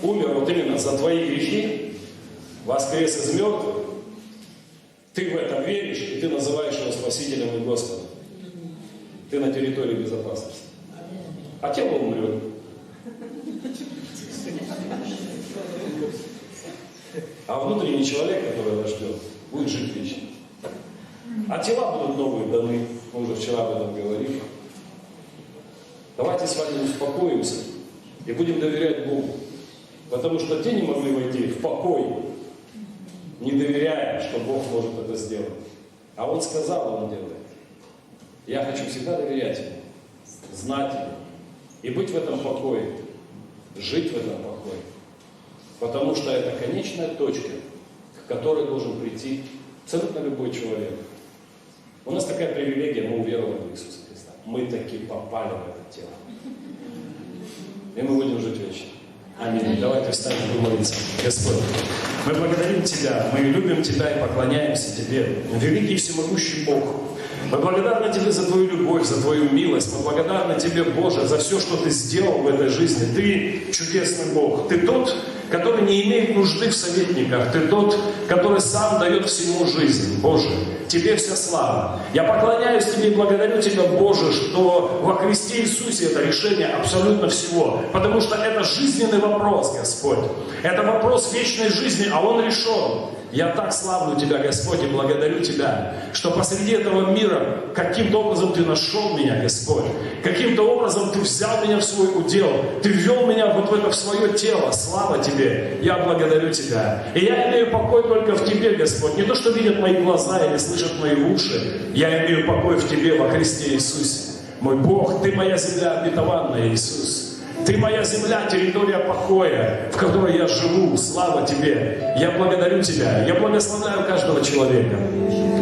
умер вот именно за твои грехи, воскрес из мертвых, ты в это веришь, и ты называешь Его Спасителем и Господом. Ты на территории безопасности. А тело умрет. А внутренний человек, который вас ждет, будет жить вечно. А тела будут новые даны. Мы уже вчера об этом говорили. Давайте с вами успокоимся и будем доверять Богу. Потому что те не могли войти в покой, не доверяя, что Бог может это сделать. А Он сказал, Он делает. Я хочу всегда доверять Ему, знать Его и быть в этом покое, жить в этом покое. Потому что это конечная точка, к которой должен прийти абсолютно любой человек. У нас такая привилегия, мы уверовали в Иисуса Христа. Мы таки попали в это тело. И мы будем жить вечно. Аминь. Давайте встанем и будем молиться. Господь, мы благодарим Тебя, мы любим Тебя и поклоняемся Тебе. Великий и всемогущий Бог. Мы благодарны Тебе за Твою любовь, за Твою милость. Мы благодарны Тебе, Боже, за все, что Ты сделал в этой жизни. Ты чудесный Бог. Ты тот, который не имеет нужды в советниках. Ты тот, который сам дает всему жизнь. Боже, Тебе вся слава. Я поклоняюсь Тебе и благодарю Тебя, Боже, что во Христе Иисусе это решение абсолютно всего. Потому что это жизненный вопрос, Господь. Это вопрос вечной жизни, а он решен. Я так славлю Тебя, Господь, и благодарю Тебя, что посреди этого мира каким-то образом Ты нашел меня, Господь. Каким-то образом Ты взял меня в свой удел. Ты ввел меня вот в это в свое тело. Слава Тебе. Я благодарю Тебя. И я имею покой только в Тебе, Господь. Не то, что видят мои глаза или слышат мои уши. Я имею покой в Тебе во Христе Иисусе. Мой Бог, Ты моя земля обетованная, Иисус. Ты моя земля, территория покоя, в которой я живу. Слава Тебе. Я благодарю Тебя. Я благословляю каждого человека.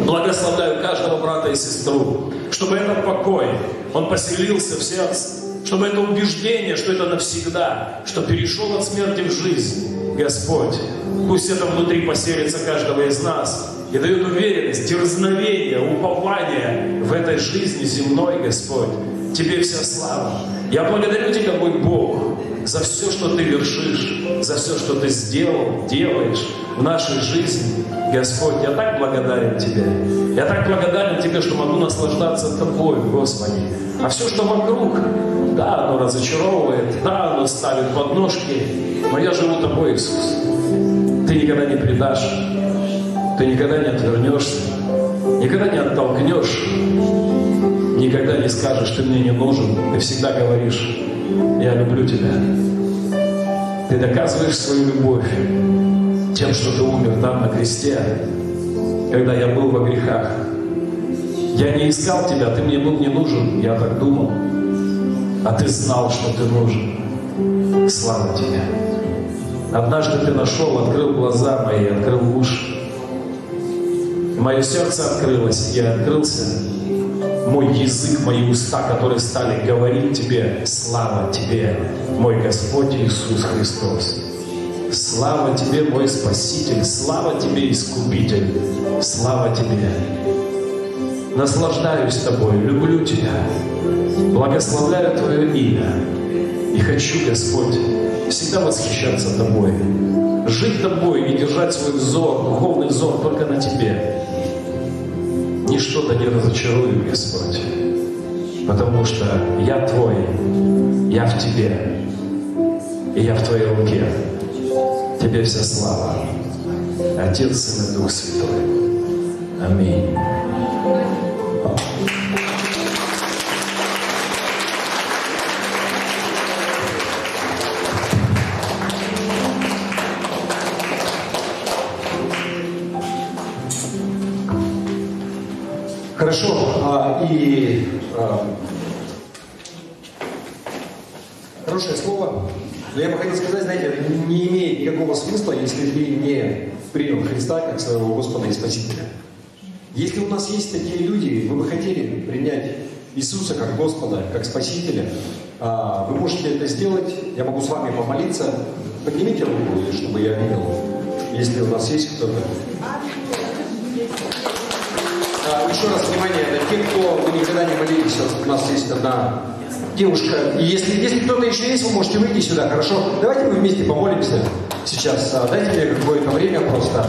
Благословляю каждого брата и сестру. Чтобы этот покой, он поселился в сердце. Чтобы это убеждение, что это навсегда, что перешел от смерти в жизнь. Господь, пусть это внутри поселится каждого из нас. И дает уверенность, дерзновение, упование в этой жизни земной, Господь. Тебе вся слава. Я благодарю Тебя, мой Бог, за все, что Ты вершишь, за все, что Ты сделал, делаешь в нашей жизни. Господь, я так благодарен Тебе. Я так благодарен Тебе, что могу наслаждаться Тобой, Господи. А все, что вокруг, да, оно разочаровывает, да, оно ставит подножки, но я живу Тобой, Иисус. Ты никогда не предашь, Ты никогда не отвернешься, никогда не оттолкнешь. Никогда не скажешь, ты мне не нужен. Ты всегда говоришь, я люблю тебя. Ты доказываешь свою любовь тем, что ты умер там на кресте, когда я был во грехах. Я не искал тебя, ты мне был не нужен, я так думал. А ты знал, что ты нужен. Слава тебе. Однажды ты нашел, открыл глаза мои, открыл уши. Мое сердце открылось, я открылся. Мой язык, мои уста, которые стали говорить Тебе, слава Тебе, мой Господь Иисус Христос. Слава Тебе, мой Спаситель, слава Тебе, Искупитель, слава Тебе. Наслаждаюсь Тобой, люблю Тебя, благословляю Твое имя. И хочу, Господь, всегда восхищаться Тобой, жить Тобой и держать свой взор, духовный взор только на Тебе. Ничто-то не разочарую, Господь, потому что я Твой, я в Тебе, и я в Твоей руке. Тебе вся слава, Отец, Сын и Дух Святой. Аминь. Хорошо, хорошее слово. Но я бы хотел сказать, знаете, не имеет никакого смысла, если ты не принял Христа как своего Господа и Спасителя. Если у нас есть такие люди, вы бы хотели принять Иисуса как Господа, как Спасителя, вы можете это сделать. Я могу с вами помолиться. Поднимите руку, чтобы я видел, если у нас есть кто-то. Еще раз внимание на тех, кто вы никогда не молились. У нас есть одна девушка. И если кто-то еще есть, вы можете выйти сюда, хорошо? Давайте мы вместе помолимся сейчас. Дайте мне какое-то время просто.